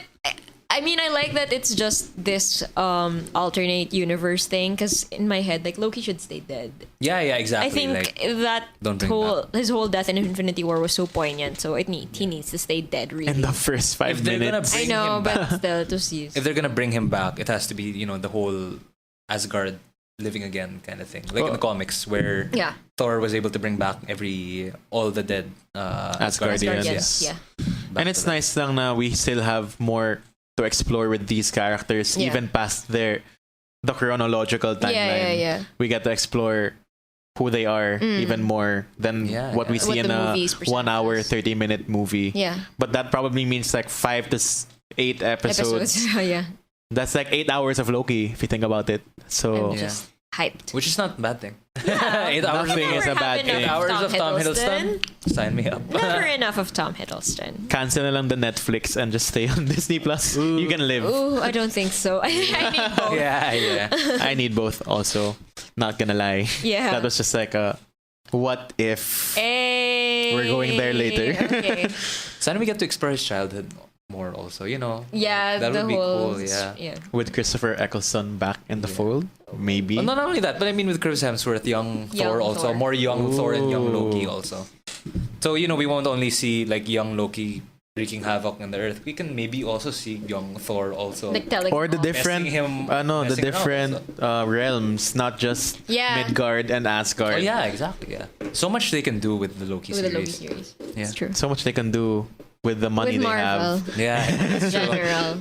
I mean, I like that it's just this alternate universe thing, because in my head, like, Loki should stay dead. Yeah, exactly. I think like, that don't bring his whole death in Infinity War was so poignant, so he needs to stay dead, really. In the first 5 If they're gonna minutes. I bring know, him but back. still, it was used. if they're gonna bring him back, it has to be the whole Asgard living again kind of thing, like in the comics where Yeah. Thor was able to bring back all the dead Asgardians. Yes. Yeah. back And to it's life. nice lang na we still have more to explore with these characters, Yeah. even past the chronological timeline. Yeah. We get to explore who they are even more than Yeah, what we yeah. see What in the a movies present 1 hour, us. 30-minute movie. Yeah. But that probably means like 5 to 8 episodes. Yeah. That's like 8 hours of Loki if you think about it. So I'm just hyped. Which is not a bad thing. 8 hours Nothing is a bad thing. 8 hours of Tom Hiddleston. Sign me up. Never enough of Tom Hiddleston. cancel na lang the Netflix and just stay on Disney Plus. You can live. Ooh, I don't think so. I need both. yeah. I need both also. Not gonna lie. Yeah. That was just like a what if. Hey. We're going there later. Okay. So we get to explore his childhood more also, Yeah, That the would be whole cool, yeah. With Christopher Eccleston back in the fold. Maybe. Well, not only that, but I mean with Chris Hemsworth, young Thor also, Thor. more young Thor and young Ooh. Loki also. So, we won't only see like young Loki wreaking havoc on the earth. We can maybe also see young Thor also. Like telling Or the mom. different Messing him- the messing around different realms, not just Yeah. Midgard and Asgard. Oh yeah, exactly, yeah. So much they can do with the Loki with the series. Loki series. Yeah. It's true. So much they can do with the money With they Marvel. have. Yeah. In general.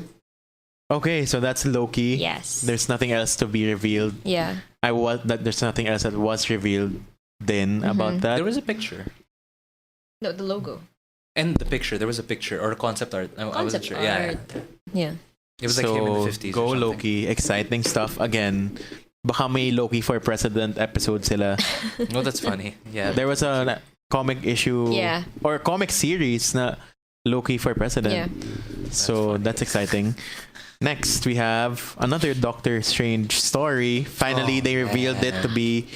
Okay, so that's Loki. Yes. There's nothing else to be revealed. Yeah. There's nothing else that was revealed then about that. There was a picture. No, the logo. And the picture, there was a picture or a concept art. I wasn't Concept sure. art. Yeah. Yeah. It was like him in the 50s. Go or something. Loki. Exciting stuff again. Baka may Loki for President episode sila. Oh, that's funny. Yeah. There was a comic issue Yeah. or comic series na Loki for President. Yeah. So that's exciting. Next, we have another Doctor Strange story. Finally, they revealed it to be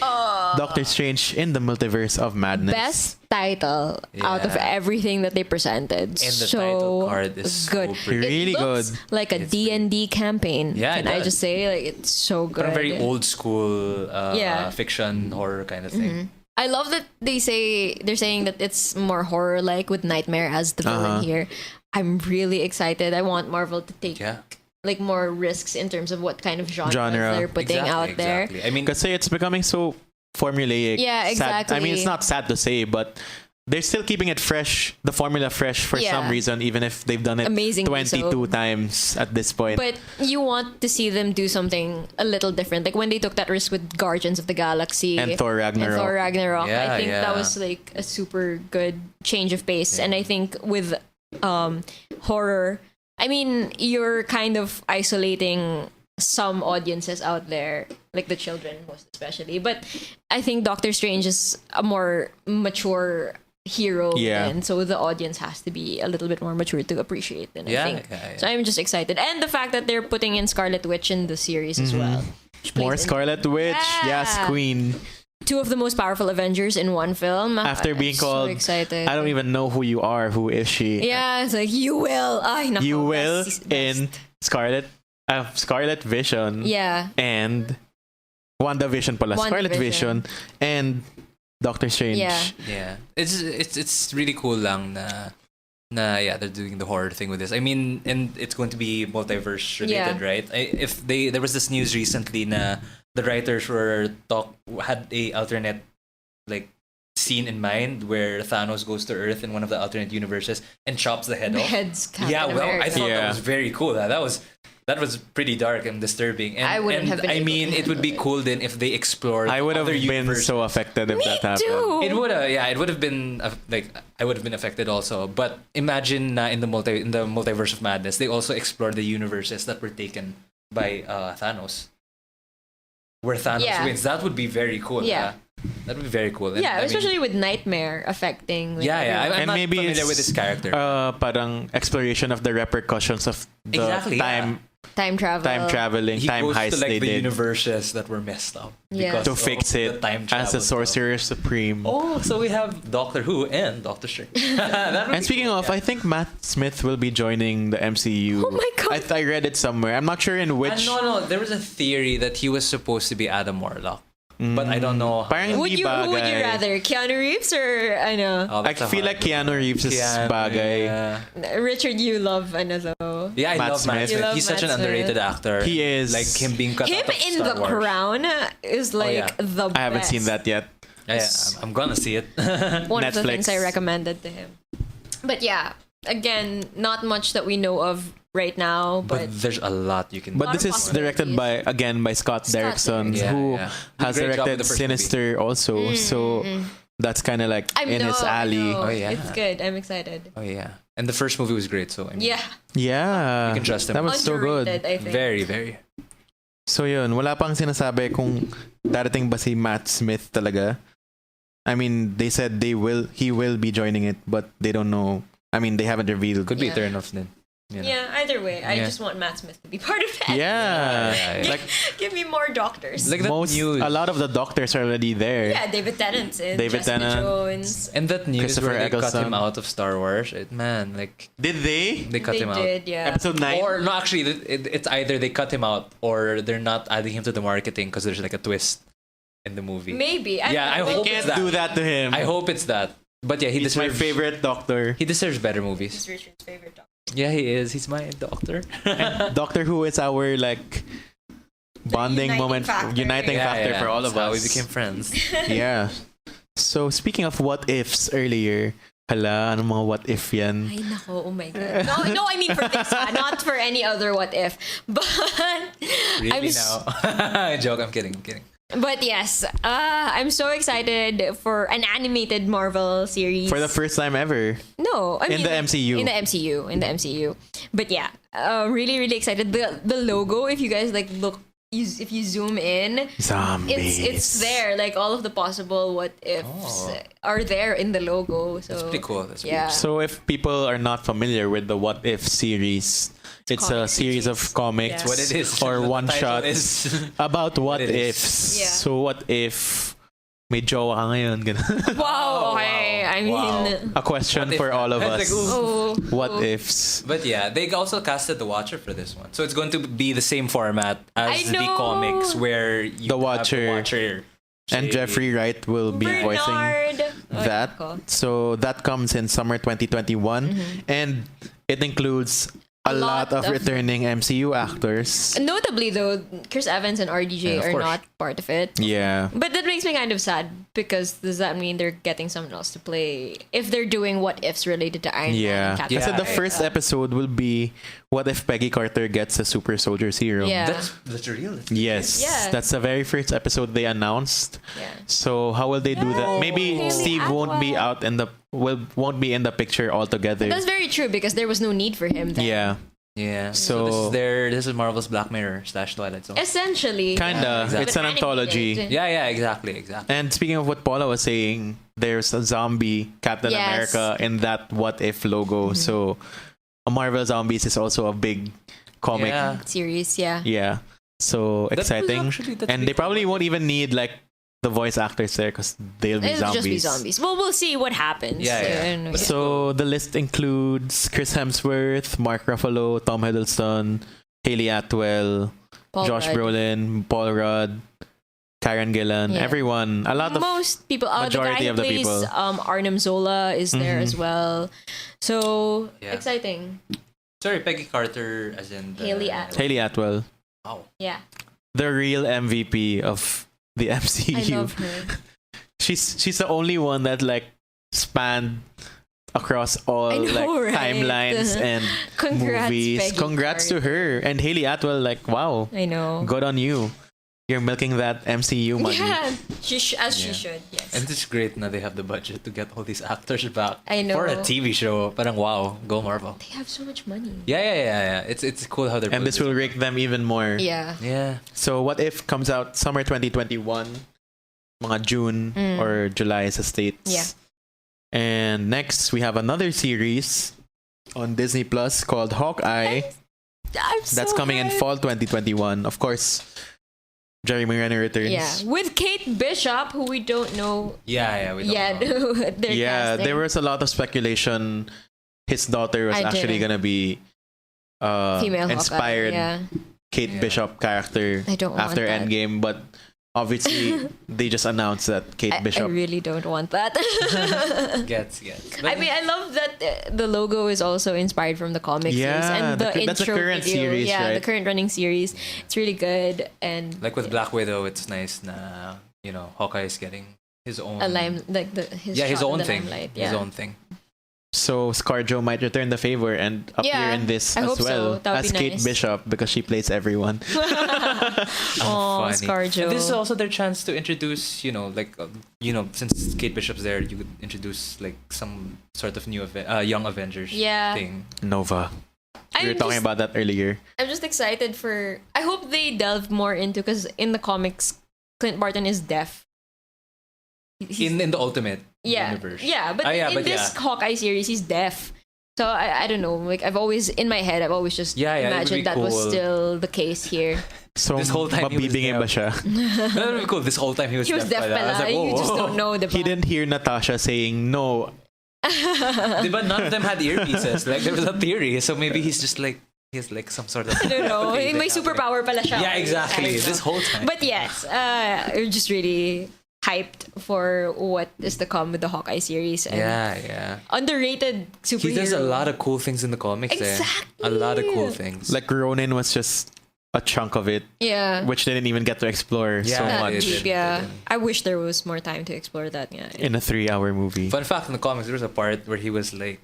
Doctor Strange in the Multiverse of Madness. Best title out of Yeah. everything that they presented. And the so title card is good. so pretty. Really It looks good. like a It's D&D campaign. Yeah, it Can I does. just say, like, it's so good. But a very old school Yeah. fiction horror kind of thing. I love that they're saying that it's more horror like with Nightmare as the villain here. I'm really excited. I want Marvel to take Yeah. like more risks in terms of what kind of genre they're putting out there. Exactly. I mean, Because it's becoming so formulaic. Yeah, Sad. exactly. I mean, it's not sad to say, but they're still keeping it fresh, the formula fresh for Yeah. some reason, even if they've done it Amazingly 22 so. times at this point. But you want to see them do something a little different. Like when they took that risk with Guardians of the Galaxy And Thor Ragnarok. Yeah, I think yeah. that was like a super good change of pace. And I think with horror, I mean, you're kind of isolating some audiences out there, like the children most especially. But I think Doctor Strange is a more mature hero, Yeah. and so the audience has to be a little bit more mature to appreciate it. Yeah, I think. yeah. So I'm just excited, and the fact that they're putting in Scarlet Witch in the series as well. which More plays in Scarlet Witch. Yeah. Yes, Queen. two of the most powerful Avengers in one film. After being I'm called, so excited. I don't even know who you are. Who is she? Yeah, it's like you will. Ay, nako, You will best. in Scarlet Vision. Yeah. And WandaVision pala. Scarlet WandaVision. Vision and Doctor Strange. Yeah. yeah, it's really cool lang na they're doing the horror thing with this. I mean, and it's going to be multiverse related, Yeah. right? There was this news recently na the writers had a alternate like scene in mind where Thanos goes to Earth in one of the alternate universes and chops the head The off. head's Captain Yeah, well, America. I thought Yeah. that was very cool. That was pretty dark and disturbing. And, I wouldn't have been I able mean, to it would be cool then if they explored. I would have other been universes. so affected if Me that happened. too. It would have, it would have been I would have been affected also. But imagine in the multiverse of madness, they also explored the universes that were taken by Thanos, where Thanos Yeah. wins. That would be very cool. Yeah. That would be very cool. And, Yeah, I mean, especially with Nightmare affecting. Like, yeah. everyone. I'm And not maybe familiar it's, with this character. Parang exploration of the repercussions of the Exactly, time time traveling, He time goes heist to like they the did universes that were messed up. Yeah. because to of fix the it time as travel the Sorcerer Supreme. Oh, so we have Doctor Who and Doctor Strange. That would And be speaking cool, of, yeah. I think Matt Smith will be joining the MCU. Oh my God. I read it somewhere. I'm not sure in which. No, there was a theory that he was supposed to be Adam Warlock. But I don't know. Parang Who would hindi you bagay. rather, Keanu Reeves or ano? Oh, I that's a feel hard like Keanu Reeves is Keanu, bagay. Yeah, Richard, you love ano though? yeah I Matt love Matt Smith. You Smith. love He's such Matt an Smith. underrated actor. He is. Like him being cut Him out of in Star The Wars. Crown is like yeah. the best. I haven't seen that yet. Yeah, I'm gonna see it. One of the Netflix. things I recommended to him. But yeah, again, not much that we know of right now, but but there's a lot you can. But Lot this of is directed by Scott Derrickson, Derrickson. who Yeah. has Did a great job with directed the first Sinister also. So that's kind of like in his alley. Oh, yeah. It's good. I'm excited. Oh yeah, and the first movie was great. So I mean, Yeah, Yeah, You can trust him. That was so good. underrated, I think. very, very. So yun, wala pang sinasabi kung darating ba si Matt Smith talaga. I mean, they said he will be joining it, but they don't know. I mean, they haven't revealed. Could be Yeah. Eternals then. You know. Yeah, either way, I Yeah. just want Matt Smith to be part of it. Yeah. Yeah. Like Give me more doctors. Like that news. a lot of the doctors are already there. Yeah, David Tennant's in. David Jessica Tennant. Jones. And that news Christopher where they cut Eccleston. him out of Star Wars, like Did they? they cut They him out. did, yeah. Episode 9? Or no, actually, it's either they cut him out or they're not adding him to the marketing because there's like a twist in the movie. Maybe. Yeah, I hope Can't it's that. do that to him. I hope it's that. But yeah, he He's my deserves favorite doctor. He deserves better movies. He's Richard's favorite doctor. Yeah, he is. He's my doctor. Doctor Who is our like bonding uniting moment, factor. uniting factor for all of That's how us. we became friends. Yeah. So speaking of what ifs earlier, hala, anong mga what if yan? Ay, nako, oh my God. No, I mean for this, not for any other what if. But Really now? Joke. I'm kidding. But yes, I'm so excited for an animated Marvel series. For the first time ever. No, I mean In the MCU. In the MCU. But yeah, really, really excited. The logo, if you guys like look, if you zoom in, Zombies. it's there. Like all of the possible what ifs Oh. are there in the logo. So That's pretty cool. That's pretty yeah. So if people are not familiar with the What If series, it's a Comic series of series. comics Yeah. what it is. or The one title shot is- about what it is. ifs. Yeah. So what if may jowa ka ngayon? Ganun. Wow. Okay. I mean, Wow. A question What if- for all of It's us. like, ooh. oh, What oh. ifs? But yeah, they also casted The Watcher for this one. So it's going to be the same format I as the know. comics where you The have Watcher. The Watcher And say- Jeffrey Wright will be voicing Bernard. that. So that comes in summer 2021. And it includes a lot of returning MCU actors. Notably, though, Chris Evans and RDJ Yeah, of are course. not part of it. Yeah. But that makes me kind of sad because does that mean they're getting someone else to play if they're doing what ifs related to Iron Man Yeah. and Captain Kasi the Yeah. first episode will be what if Peggy Carter gets a super soldier serum. Yeah. That's real. Yes. Yeah. That's the very first episode they announced. Yeah. So how will they do that? Maybe Haley Steve won't be Atwell. out in the won't be in the picture altogether. That's very true because there was no need for him then. Yeah. Yeah. So- this is Marvel's Black Mirror / Twilight Zone. Essentially. Kinda. exactly. It's an But anthology. animated. Yeah, exactly. And speaking of what Paula was saying, there's a zombie Captain Yes. America in that what if logo. So Marvel Zombies is also a big comic. Yeah. Series, yeah. Yeah. So That was exciting. actually- that's And they big. probably won't even need like the voice actors there because they'll be It'll zombies. just be zombies. Well, we'll see what happens. Yeah, yeah. And- But- So the list includes Chris Hemsworth, Mark Ruffalo, Tom Hiddleston, Haley Atwell, Paul Josh Rudd. Brolin, Paul Rudd, Karen Gillan, Yeah. everyone. A lot of Most people. The majority guy who of the plays people. Arnim Zola is there as well. So Yeah. exciting. Sorry, Peggy Carter, as in Haley Atwell. Haley Atwell, Wow. Yeah, the real MVP of the MCU. I love her. She's the only one that like spanned across all I know, like right? timelines and Congrats, movies. Peggy Congrats to Carter. her and Haley Atwell. Like wow, I know. good on you. You're milking that MCU money. Yeah, she she Yeah. should. Yes. And it's great now they have the budget to get all these actors back. I know. For a TV show. Parang wow, go Marvel. They have so much money. Yeah. It's cool how they're And this will rake them even more. Yeah. Yeah. So what if comes out summer 2021, mga June or July sa States. Yeah. And next we have another series on Disney Plus called Hawkeye. I'm so That's coming in hyped. fall 2021. Of course, Jeremy Renner returns. Yeah, with Kate Bishop, who we don't know Yeah, we don't yet. know. They're Yeah, casting. there was a lot of speculation. His daughter was I actually didn't. gonna be Female inspired Hawkeye, yeah. Kate Yeah. Bishop character I don't want after that. Endgame, but obviously they just announced that Kate I Bishop. really don't want that. Gets. I mean, I love that the logo is also inspired from the comics. Yeah, and the that's the intro current video. series, Yeah, right? the current running series. It's really good and like with Black Widow, it's nice na, you know, Hawkeye is getting his own a lime like his his shot in own the thing. limelight. His Yeah. own thing. So ScarJo might return the favor and appear Yeah, in this I as hope so. well That would as be Kate nice. Bishop because she plays everyone. Oh, Funny. ScarJo. And this is also their chance to introduce, you know, like, since Kate Bishop's there, you could introduce like some sort of new young Avengers Yeah. thing. Nova. We were I'm talking just- about that earlier. I'm just excited for. I hope they delve more into because in the comics, Clint Barton is deaf. He's- In the Ultimate yeah, universe. yeah, but in but this Hawkeye series, he's deaf. So I don't know. Like I've always in my head, I've always just Yeah, it would imagined be that was cool. still the case here. So This whole time he was mabibingin ba siya? That would be cool. This whole time he was He was deaf pala. I was pala. like, You just don't know the. He didn't hear Natasha saying no. But none of them had earpieces. Like there was a theory, so maybe he's just like he's like some sort of. I don't know. thing May happening. superpower pala siya. Yeah, exactly. I don't know. This whole time. But yes, I'm just really hyped for what is to come with the Hawkeye series. And yeah. underrated superhero. He does a lot of cool things in the comics. Exactly. A lot of cool things. Like Ronin was just a chunk of it, Yeah. which they didn't even get to explore so Yeah, much it did. Yeah. didn't. I wish there was more time to explore that. Yeah. in a 3-hour movie. Fun fact in the comics, there was a part where he was like,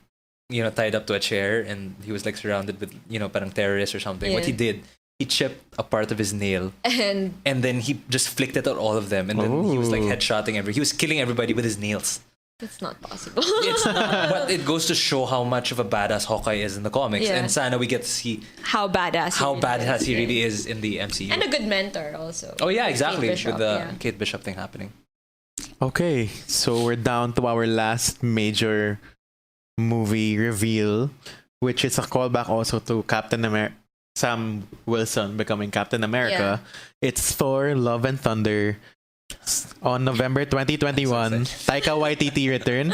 tied up to a chair and he was like surrounded with, parang terrorists or something. What Yeah. he did, he chipped a part of his nail And and then he just flicked it at all of them. And then he was like Ooh. headshotting he was killing everybody with his nails. that's not possible. It's not, but it goes to show how much of a badass Hawkeye is in the comics. Yeah. And sana we get to see How badass. how badass he is. really is in the MCU. And a good mentor also. Oh yeah, exactly. Kate Bishop, with the yeah. Kate Bishop thing happening. Okay, so we're down to our last major movie reveal, which is a callback also to Captain America. Sam Wilson becoming Captain America. It's Thor: Love and Thunder. On November 2021, Taika Waititi returns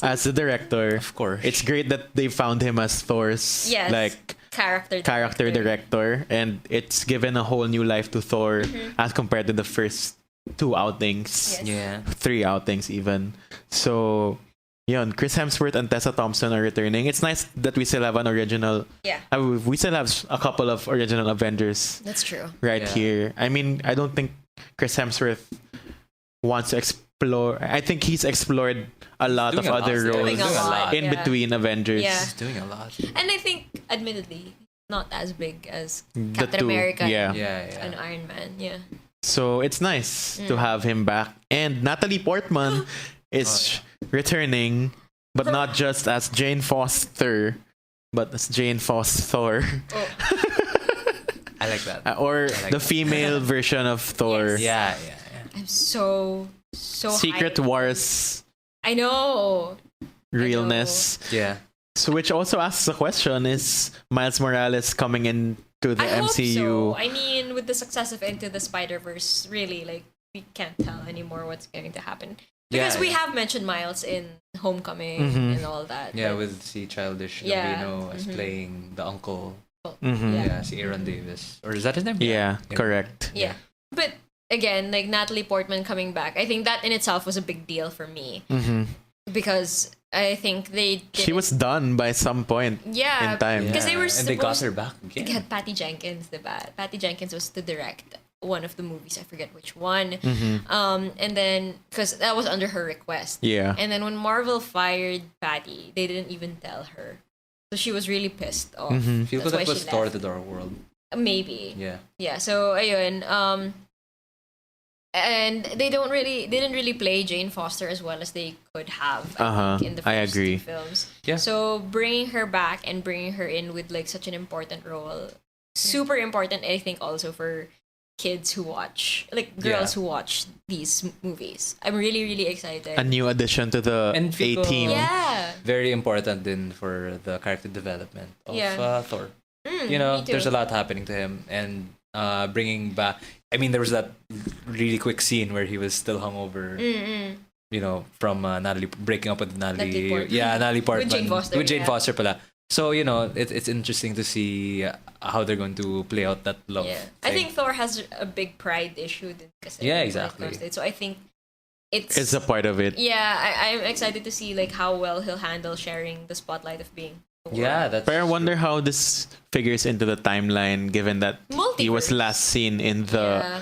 as the director. Of course. It's great that they found him as Thor's Yes. like character director, and it's given a whole new life to Thor as compared to the first 2 outings. Yes. Yeah. 3 outings even. So, yun, Chris Hemsworth and Tessa Thompson are returning. It's nice that we still have an original. Yeah. We still have a couple of original Avengers That's true. right Yeah. here. I mean, I don't think Chris Hemsworth wants to explore. I think he's explored a lot of Doing a lot, other yeah. roles Doing a lot, in yeah. between Avengers. Yeah. He's doing a lot. And I think, admittedly, not as big as The Captain 2, America yeah. Yeah. and Iron Man. Yeah. So it's nice to have him back. And Natalie Portman is returning, but not just as Jane Foster, but as Jane FosTHOR. Oh, I like that. Or like the that. female version of Thor. Yes. Yeah. I'm so Secret hyped. Wars I know. realness. Yeah. So which also asks the question, is Miles Morales coming in to the I MCU? hope so. I mean, with the success of Into the Spider-Verse, really, like, we can't tell anymore what's going to happen. Because Yeah, we yeah. have mentioned Miles in Homecoming and all that. Yeah, but- with si Childish Yeah. Gambino as playing the uncle. Mhm. Yeah. Yeah, si Aaron Davis. Or is that his name? Yeah, correct. Yeah. But again, like Natalie Portman coming back, I think that in itself was a big deal for me hmm because I think they She was done by some point yeah in time. because they were and they got supposed her back to again. get Patty Jenkins, diba? Patty Jenkins was to direct one of the movies. I forget which one. And then because that was under her request. Yeah. And then when Marvel fired Patty, they didn't even tell her. So she was really pissed off. Feel That's that why was she started left. our world. Maybe. Yeah. Yeah, so ayun, and they didn't really play Jane Foster as well as they could have Uh-huh. think, in the first I agree. 2 films. Yeah. So bringing her back and bringing her in with like such an important role, super important I think also for kids who watch, like girls Yeah. who watch these movies. I'm really really excited. A new addition to the And A team. yeah. Very important then for the character development of Yeah. Thor. You know, me too. there's a lot happening to him, and bringing back. I mean, there was that really quick scene where he was still hungover. You know, from Natalie breaking up with Natalie Portman. Yeah, Natalie Portman. With Jane Foster, With Jane yeah. Foster pala. So, you know, it's interesting to see how they're going to play out that love. Yeah. thing. I think Thor has a big pride issue din kasi Yeah, when it exactly. comes to it. So I think It's a part of it. yeah, I'm excited to see like how well he'll handle sharing the spotlight of being Thor. Yeah, that's. But I wonder how this figures into the timeline, given that he was Multiverse. last seen in the Yeah.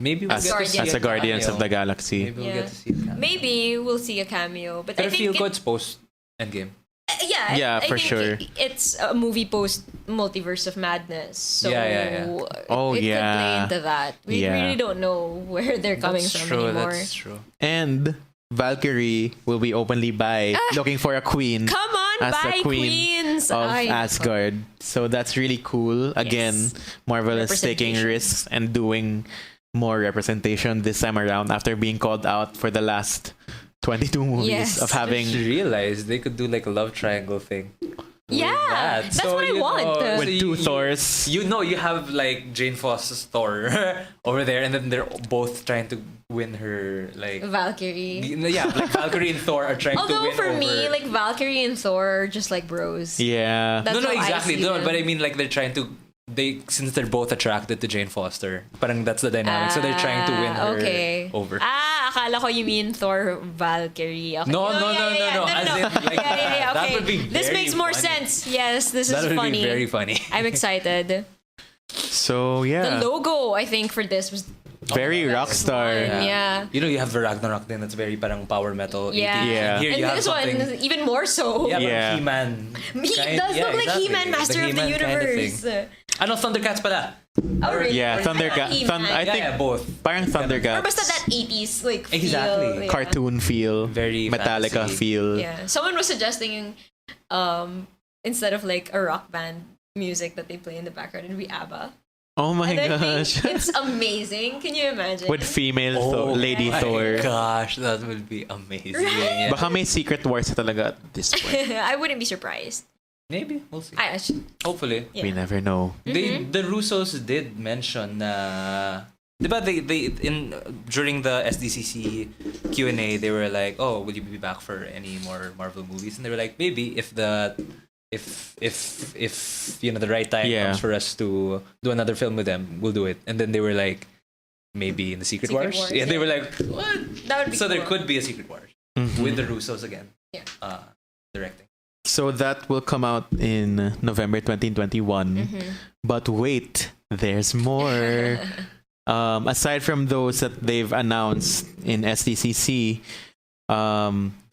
Maybe we'll as, get to see as a Guardians of the cameo. Galaxy. Maybe we'll Yeah. get to see a cameo. Maybe we'll see a cameo, but But I I think feel it- it's post Endgame. Yeah, I for think sure. It's a movie post Multiverse of Madness, so Yeah. Oh, it could play yeah. into that. We Yeah. really don't know where they're coming That's from true. anymore. That's true. And Valkyrie will be openly bi, looking for a queen Come on, as the bye, queen queens! of Ay, Asgard. So that's really cool. Again, Marvel is taking Representation. risks and doing more representation this time around after being called out for the last 22 movies Yes. of I having just realized they could do like a love triangle thing. with Yeah, that. that's what I you want. know, with so two you- Thors. You know, you have like Jane Foster's Thor over there, and then they're both trying to win her like. Valkyrie. Yeah, like Valkyrie and Thor are trying to Although win for over. me, like Valkyrie and Thor are just like bros. Yeah. That's no, how I exactly. see No, them. but I mean, like they're trying to. Since they're both attracted to Jane Foster, parang that's the dynamic. So they're trying to win her over. Akala ko you mean Thor Valkyrie. Okay. No. As in, like, yeah, that okay. would be This very makes more funny. sense. Yes, this That is would funny. be very funny. I'm excited. So yeah, The logo, I think, for this was very rock star. yeah. You know, you have the Ragnarok then that's very parang power metal. 80s. Yeah. Yeah. Here And you have this something. one, even more so. Yeah, Yeah. but He-Man. He does look like He-Man, Master of the He-Man kind of Universe. thing. Ano, Thundercats pala. Oh, really? Yeah, Or Thundercat. He-Man. I think Yeah, both. parang Or Thundercats. basta that 80s like feel. Exactly. Yeah. Cartoon feel, Very Metallica fantasy. feel. Yeah. Someone was suggesting instead of like a rock band music that they play in the background, it'd be ABBA. Oh my And I gosh. think it's amazing. Can you imagine? With female Thor, Lady my Thor. gosh, that would be amazing. Right? Yeah. Baka may Secret Wars na talaga at this point. I wouldn't be surprised. Maybe, we'll see. I actually, Hopefully. yeah. We never know. The Russos did mention diba they during the SDCC Q&A they were like, "Oh, will you be back for any more Marvel movies?" And they were like, "Maybe if you know the right time Yeah. comes for us to do another film with them, we'll do it." And then they were like, "Maybe in the Secret Secret Wars?" Wars, Yeah, they yeah. were like, "What?" That would be So there cool. could be a Secret Wars Mhm. with the Russos again. Yeah. Directing. So that will come out in November 2021. Mm-hmm. But wait, there's more. Aside from those that they've announced in SDCC,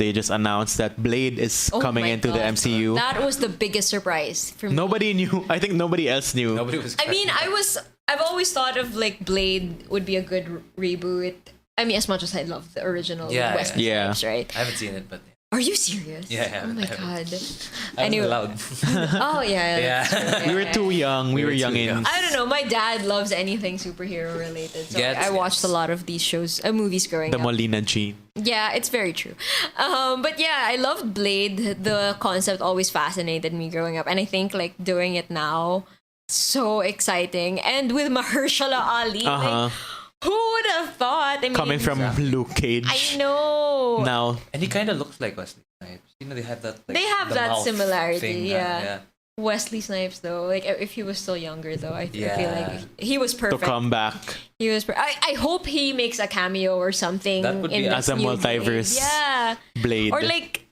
they just announced that Blade is Oh coming my into the God. MCU. That was the biggest surprise for me. Nobody knew. I think nobody else knew. Nobody was. I mean, I've always thought of like Blade would be a good reboot. I mean, as much as I love the original Yeah, Wesley yeah. Snipes, right? I haven't seen it, but Are you serious? Yeah, I Oh my haven't. god. I Anyway. wasn't allowed. Oh yeah. Yeah. that's true. We were too young. We We were were too youngins. young. I don't know. My dad loves anything superhero related, so Gets, I watched yes. a lot of these shows, movies growing The up. Molina gene. Yeah, it's very true. But yeah, I loved Blade. The concept always fascinated me growing up, and I think like doing it now, so exciting. And with Mahershala Ali, Uh-huh. like, who would have thought? I mean, Coming from Luke Cage. I know. Now, And he kind of looks like Wesley Snipes. You know, they have that. Like, They have the that mouth similarity, thing, yeah. Wesley Snipes, though, like if he was still younger, though, I feel Yeah. like he was to perfect. come back. He was. I hope he makes a cameo or something That would be in as this a new multiverse. Blade. Yeah, Blade. or like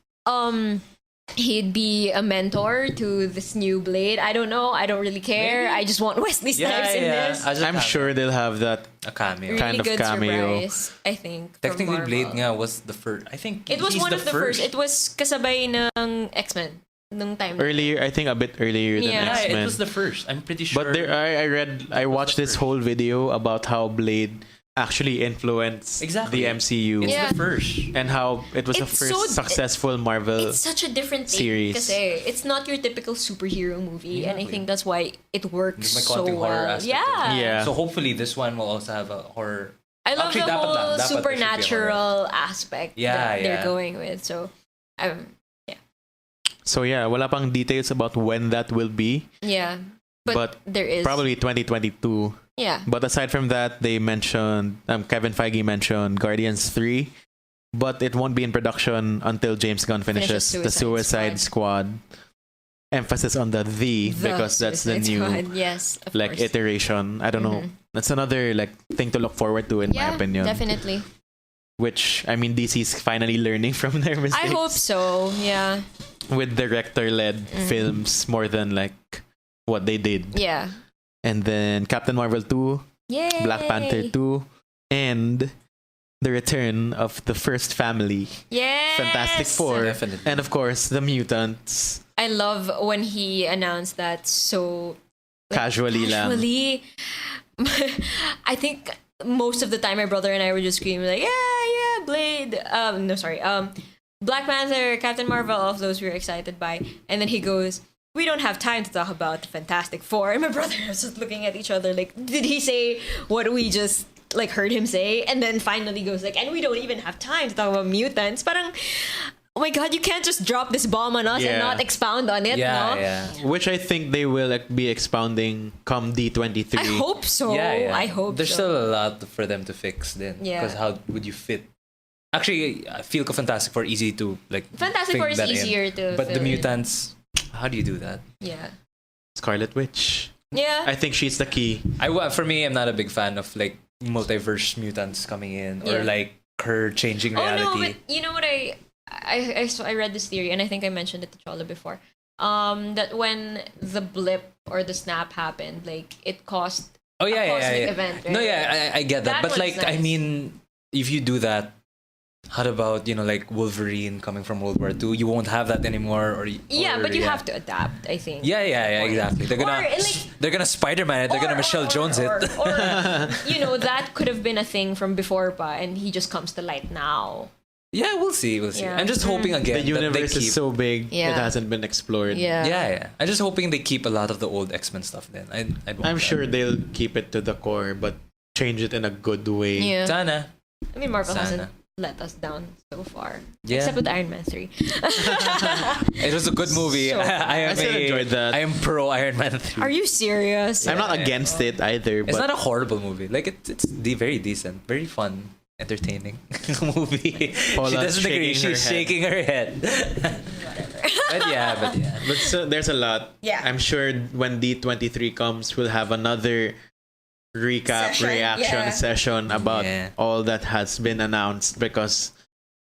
he'd be a mentor to this new Blade. I don't know. I don't really care. Maybe. I just want Wesley Snipes in this. As a I'm cameo. sure they'll have that. a cameo. Really kind of good cameo. surprise, I think. from Technically, Marvel. Blade nga was the first. I think It was he's one of the first. It was kasabay ng X-Men nung time. na- Earlier, I think a bit earlier than Yeah, Yeah, X-Men. it was the first. I'm pretty sure. But there, I watched this whole video about how Blade actually influenced Exactly. the MCU It's Yeah. the first. and how it was the It's first so- successful Marvel. It's such a different take series. kasi it's not your typical superhero movie, and I Exactly. think that's why it works There's may so konting horror well. aspect to Yeah. it. Yeah. So hopefully this one will also have a horror. I love Actually, the dapat lang. whole Dapat there should be a supernatural aspect Yeah, that they're yeah. going with. So, So yeah, wala pang details about when that will be. yeah. But there is probably 2022. Yeah. But aside from that, they mentioned Kevin Feige mentioned Guardians 3, but it won't be in production until James Gunn finishes the Suicide Squad. Emphasis on the because that's the new of course. iteration. I don't know. That's another thing to look forward to in my opinion. Definitely. Which I mean DC's finally learning from their mistakes. I hope so. Yeah. With director-led films more than what they did. Yeah. And then Captain Marvel 2, Yay! Black Panther 2, and the return of the first family, Yes! Fantastic Four, Definitely. and of course the mutants. I love when he announced that so Casually lang. I think most of the time my brother and I were just screaming yeah, Blade. No, sorry. Black Panther, Captain Marvel, all of those we were excited by. And then he goes, we don't have time to talk about the Fantastic Four. And my brother was just looking at each other did he say what we just heard him say? And then finally goes and we don't even have time to talk about mutants. Parang, oh my god, you can't just drop this bomb on us and not expound on it, no? Yeah. Which I think they will be expounding come D23. I hope so. Yeah. I hope There's so. still a lot for them to fix then. Yeah. Because how would you fit? Actually, I feel Fantastic Four easy to Fantastic Four is think that easier in. to But the fill in. mutants, how do you do that? Yeah. Scarlet Witch. Yeah. I think she's the key. For me, I'm not a big fan of multiverse mutants coming in or Yeah. her changing reality. Oh no, but you know what I read this theory and I think I mentioned it to Cholo before. That when the blip or the snap happened, it caused Oh yeah, a yeah, cosmic yeah. event. Right? No, yeah, I get that. That But was I nice. mean, if you do that, how about Wolverine coming from World War II? You won't have that anymore. But you have to adapt, I think. Yeah, exactly. They're gonna they're gonna Spider-Man it. They're gonna Michelle Jones it. Or that could have been a thing from before, and he just comes to light now. Yeah, we'll see. Yeah. I'm just hoping again The universe that they keep, is so big, Yeah. it hasn't been explored. Yeah. I'm just hoping they keep a lot of the old X-Men stuff. Then I'd want I'm that. sure they'll keep it to the core, but change it in a good way. Yeah. Sana. I mean, Marvel Sana. hasn't let us down so far. Yeah. Except with Iron Man 3. It was a good movie. So- I still enjoyed that. I am pro Iron Man 3. Are you serious? I'm not against it either, It's but not a horrible movie. It's very decent, very fun, entertaining movie. Paula She doesn't agree. shaking her She's head. shaking her head. but yeah. But so, there's a lot. Yeah. I'm sure when D23 comes, we'll have another recap Session, reaction yeah. session about Yeah. all that has been announced because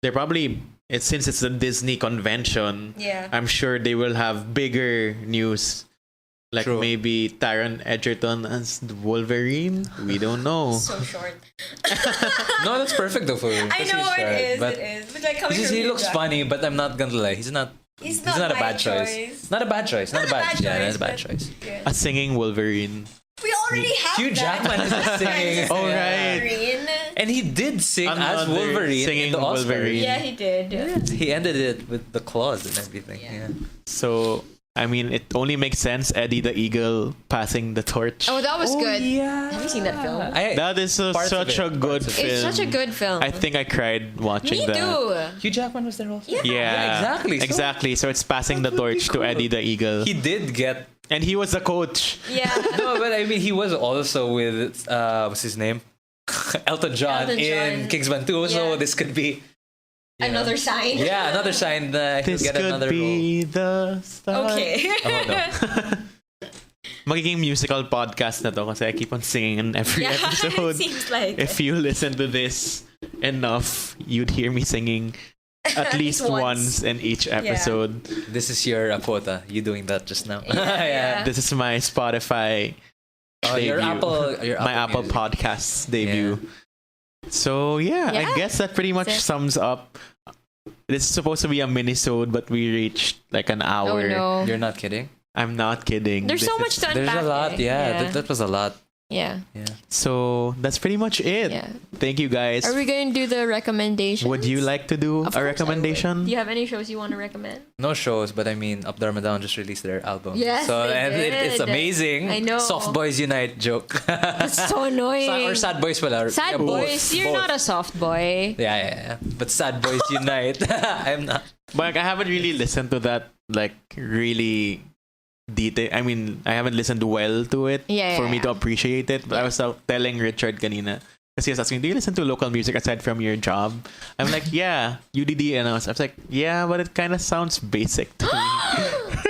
they're probably since it's a Disney convention. Yeah. I'm sure they will have bigger news. Like True. maybe Taron Egerton as Wolverine. We don't know. So short. No, that's perfect though for you. I know it is. But It is. But coming from he you, looks Jack, funny, but I'm not gonna lie. He's not a my bad choice. Not a bad choice. Not a bad. Yeah, that's a bad but- choice. Yeah. A singing Wolverine. We already have Hugh that. Jackman is singing. Oh, right. Wolverine. And he did sing as Another Wolverine singing in the Oscars. Wolverine. Yeah, he did. He ended it with the claws and everything. Yeah. Yeah. So I mean, it only makes sense. Eddie the Eagle passing the torch. Oh, that was good. Yeah. Have you seen that film? That is Parts of such it, a good parts of it. film. It's such a good film. I think I cried watching Me that. too. Hugh Jackman was there also. Yeah. Yeah, exactly. So- Exactly. So it's passing the That would be torch cool. to Eddie the Eagle. He did get. And he was the coach. Yeah. No, but I mean, he was also with what's his name, Elton John Elton in John. Kingsman 2. So Yeah. this could be Another sign. Yeah, another sign that he'll This get could another be the start. Okay. role. Oh no. Magiging musical podcast na to kasi I keep on singing in every Yeah, episode. it seems like If you listen to this enough, you'd hear me singing at least once in each episode. This is your quota. You doing that just now? Yeah. This is my Spotify Oh, your debut. Apple, my Apple Music. Podcasts debut. So yeah, I Yeah. guess that pretty much That's it. sums up. This is supposed to be a minisode, but we reached like an Oh hour. no. You're not kidding. I'm not kidding. There's This so is- much to unpack. There's a lot. Yeah, Yeah. that was a lot. Yeah. Yeah. So that's pretty much it. Yeah. Thank you guys. Are we going to do the recommendations? Would you like to do Of a course I would. recommendation? Do you have any shows you want to recommend? No shows, but I mean, Up Dharma Down just released their album. Yes, so they and it's did. amazing. I know. Soft Boys Unite joke. It's so annoying. Or Sad Boys pala. Sad Yeah, boys, you're both. not a soft boy. Yeah. But Sad Boys Unite. I'm not. But I haven't really listened to that like really detail. I mean, I haven't listened well to it for me to appreciate it. But I was telling Richard kanina, because he was asking, do you listen to local music aside from your job? I'm like, yeah, UDD. And I was like, yeah, but it kind of sounds basic to me.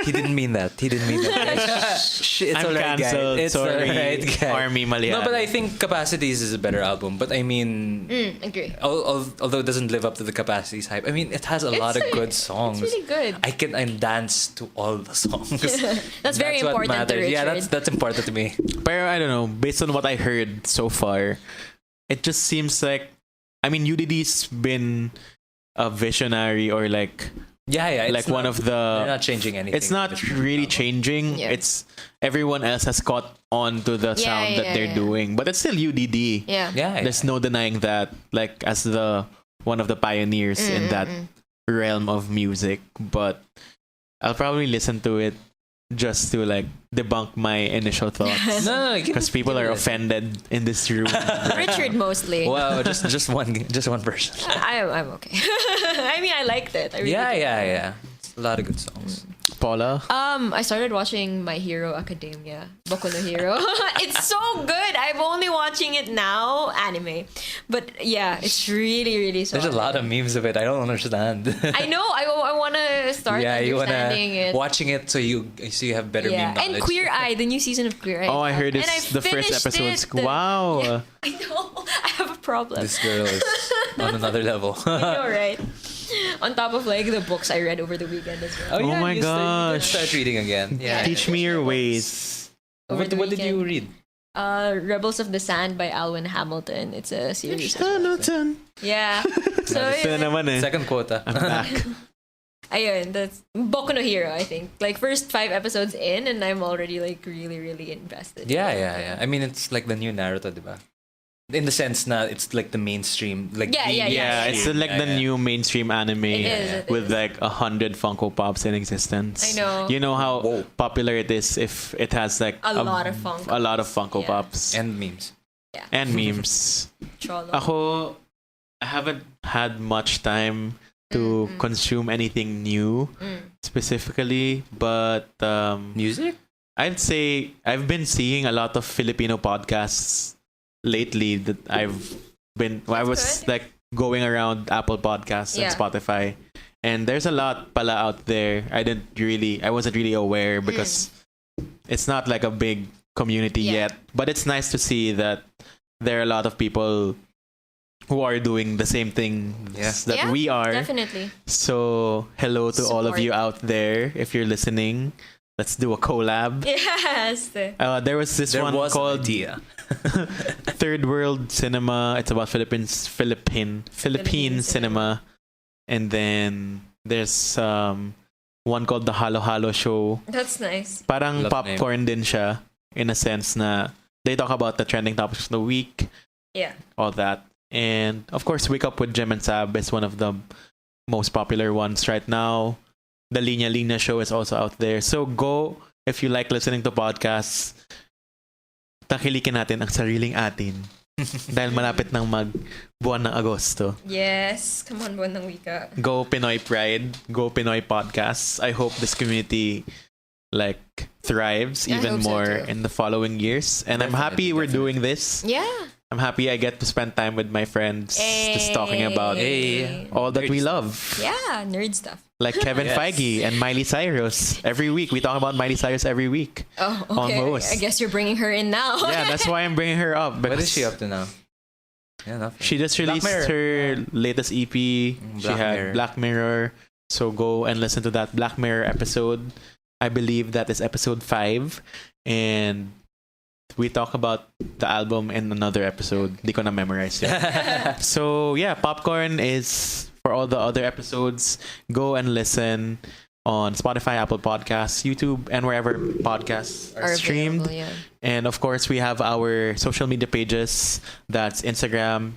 He didn't mean that. It's I'm alright, guys. cancelled. It's Sorry, alright, guys. Army Malian. No, but I think Capacities is a better album. But I mean, agree. Although it doesn't live up to the Capacities hype, I mean, it has a lot of good songs. It's really good. I can dance to all the songs. That's very what important to matters. Richard. Yeah, that's important to me. But I don't know. Based on what I heard so far, it just seems like, I mean, UDD's been a visionary or like It's like one of the. They're not changing anything. It's not really changing. Yeah. It's everyone else has caught on to the sound that they're doing, but it's still UDD. Yeah. There's no denying that. Like as the one of the pioneers in that realm of music, but I'll probably listen to it just to like debunk my initial thoughts. No, Because people are offended in this room. Richard mostly. Wow, just one person. I'm okay. I mean, I liked it. I really did. Yeah. It's a lot of good songs. Paula? I started watching My Hero Academia, Boku no Hero. It's so good. I'm only watching it now, anime. But yeah, it's really, really solid. There's a lot of memes of it. I don't understand. I know. I want to start understanding it. Watching it so you have better meme knowledge. And Queer Eye, the new season of Queer Eye. Oh, I heard And it's the first finished episodes. it. Wow. Yeah, I know. I have a problem. This girl is on another level. I know, right? On top of like the books I read over the weekend as well. Oh my you gosh. Start reading again. Yeah. Teach me your ways. Over the What did you weekend. read? Rebels of the Sand by Alwyn Hamilton. It's a series. as well. Hamilton. Yeah. So Ito na naman eh. Second quota. I'm back. ayun, that's Boku no Hero, I think. Like first 5 episodes in and I'm already like really, really invested. Yeah. I mean, it's like the new Naruto, diba? In the sense na it's like the mainstream, like Yeah, it's like the new mainstream anime It is. with like 100 Funko Pops in existence. I know. You know how Whoa. popular it is if it has like A lot of Funko. a lot of Funko Yeah. Pops and memes. and memes. Cholo. Ako, I haven't had much time to consume anything new specifically, but Music? I'd say I've been seeing a lot of Filipino podcasts lately that I was good. like going around Apple Podcasts and Yeah. Spotify, and there's a lot pala out there. I wasn't really aware because it's not like a big community Yeah. yet, but it's nice to see that there are a lot of people who are doing the same thing that we are. Definitely. So hello to all of Support. you out there. If you're listening, let's do a collab. Yes. There was this There one was called an idea. Third World Cinema. It's about Philippine cinema. And then there's one called the Halo Halo Show. That's nice. Parang Love popcorn din siya in a sense na they talk about the trending topics of the week, Yeah. all that. And of course, Wake Up with Jem and Sab is one of the most popular ones right now. The Linya Linya Show is also out there. So go, if you like listening to podcasts, takilikin natin ang sariling atin. Dahil malapit ng buwan ng Agosto. Yes. Come on, buwan ng wika. Go Pinoy Pride. Go Pinoy Podcasts. I hope this community like thrives I even hope so more too. in the following years. And I'm happy we're doing this. Yeah. I'm happy I get to spend time with my friends just talking about all that we love. Yeah, nerd stuff. Like Kevin Yes. Feige and Miley Cyrus. Every week. We talk about Miley Cyrus every week. Oh, okay. Almost. I guess you're bringing her in now. Yeah, that's why I'm bringing her up. What is because she up to now? Yeah, nothing. She just Black released Mirror. her latest EP. She Black had Mirror. Black Mirror. So go and listen to that Black Mirror episode. I believe that is episode 5. And we talk about the album in another episode. Di ko na memorize yet. So yeah, Popcorn is for all the other episodes. Go and listen on Spotify, Apple Podcasts, YouTube, and wherever podcasts are streamed. available, yeah. And of course, we have our social media pages. That's Instagram,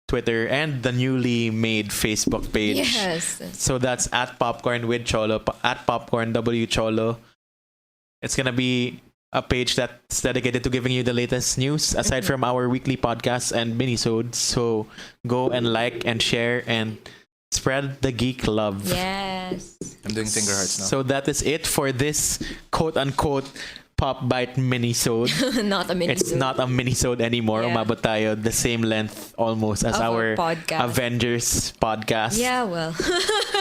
Twitter, and the newly made Facebook page. Yes. So that's at Popcorn with Cholo, at Popcorn W Cholo. It's gonna be a page that's dedicated to giving you the latest news aside from our weekly podcasts and minisodes. So go and like and share and Spread the geek love. Yes. I'm doing finger hearts now. So that is it for this quote-unquote Pop Bite minisode. Not a mini. It's not a minisode anymore. Yeah. Umabot tayo the same length almost as Of our our podcast. Avengers podcast. Yeah, well.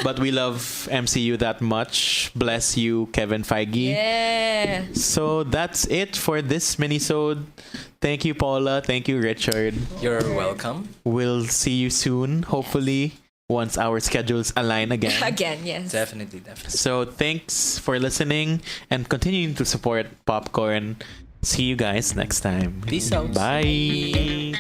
But we love MCU that much. Bless you, Kevin Feige. Yeah. So that's it for this minisode. Thank you, Paula. Thank you, Richard. You're welcome. We'll see you soon, hopefully, once our schedules align again. Again, yes. Definitely. So thanks for listening and continuing to support Popcorn. See you guys next time. Peace out. Bye.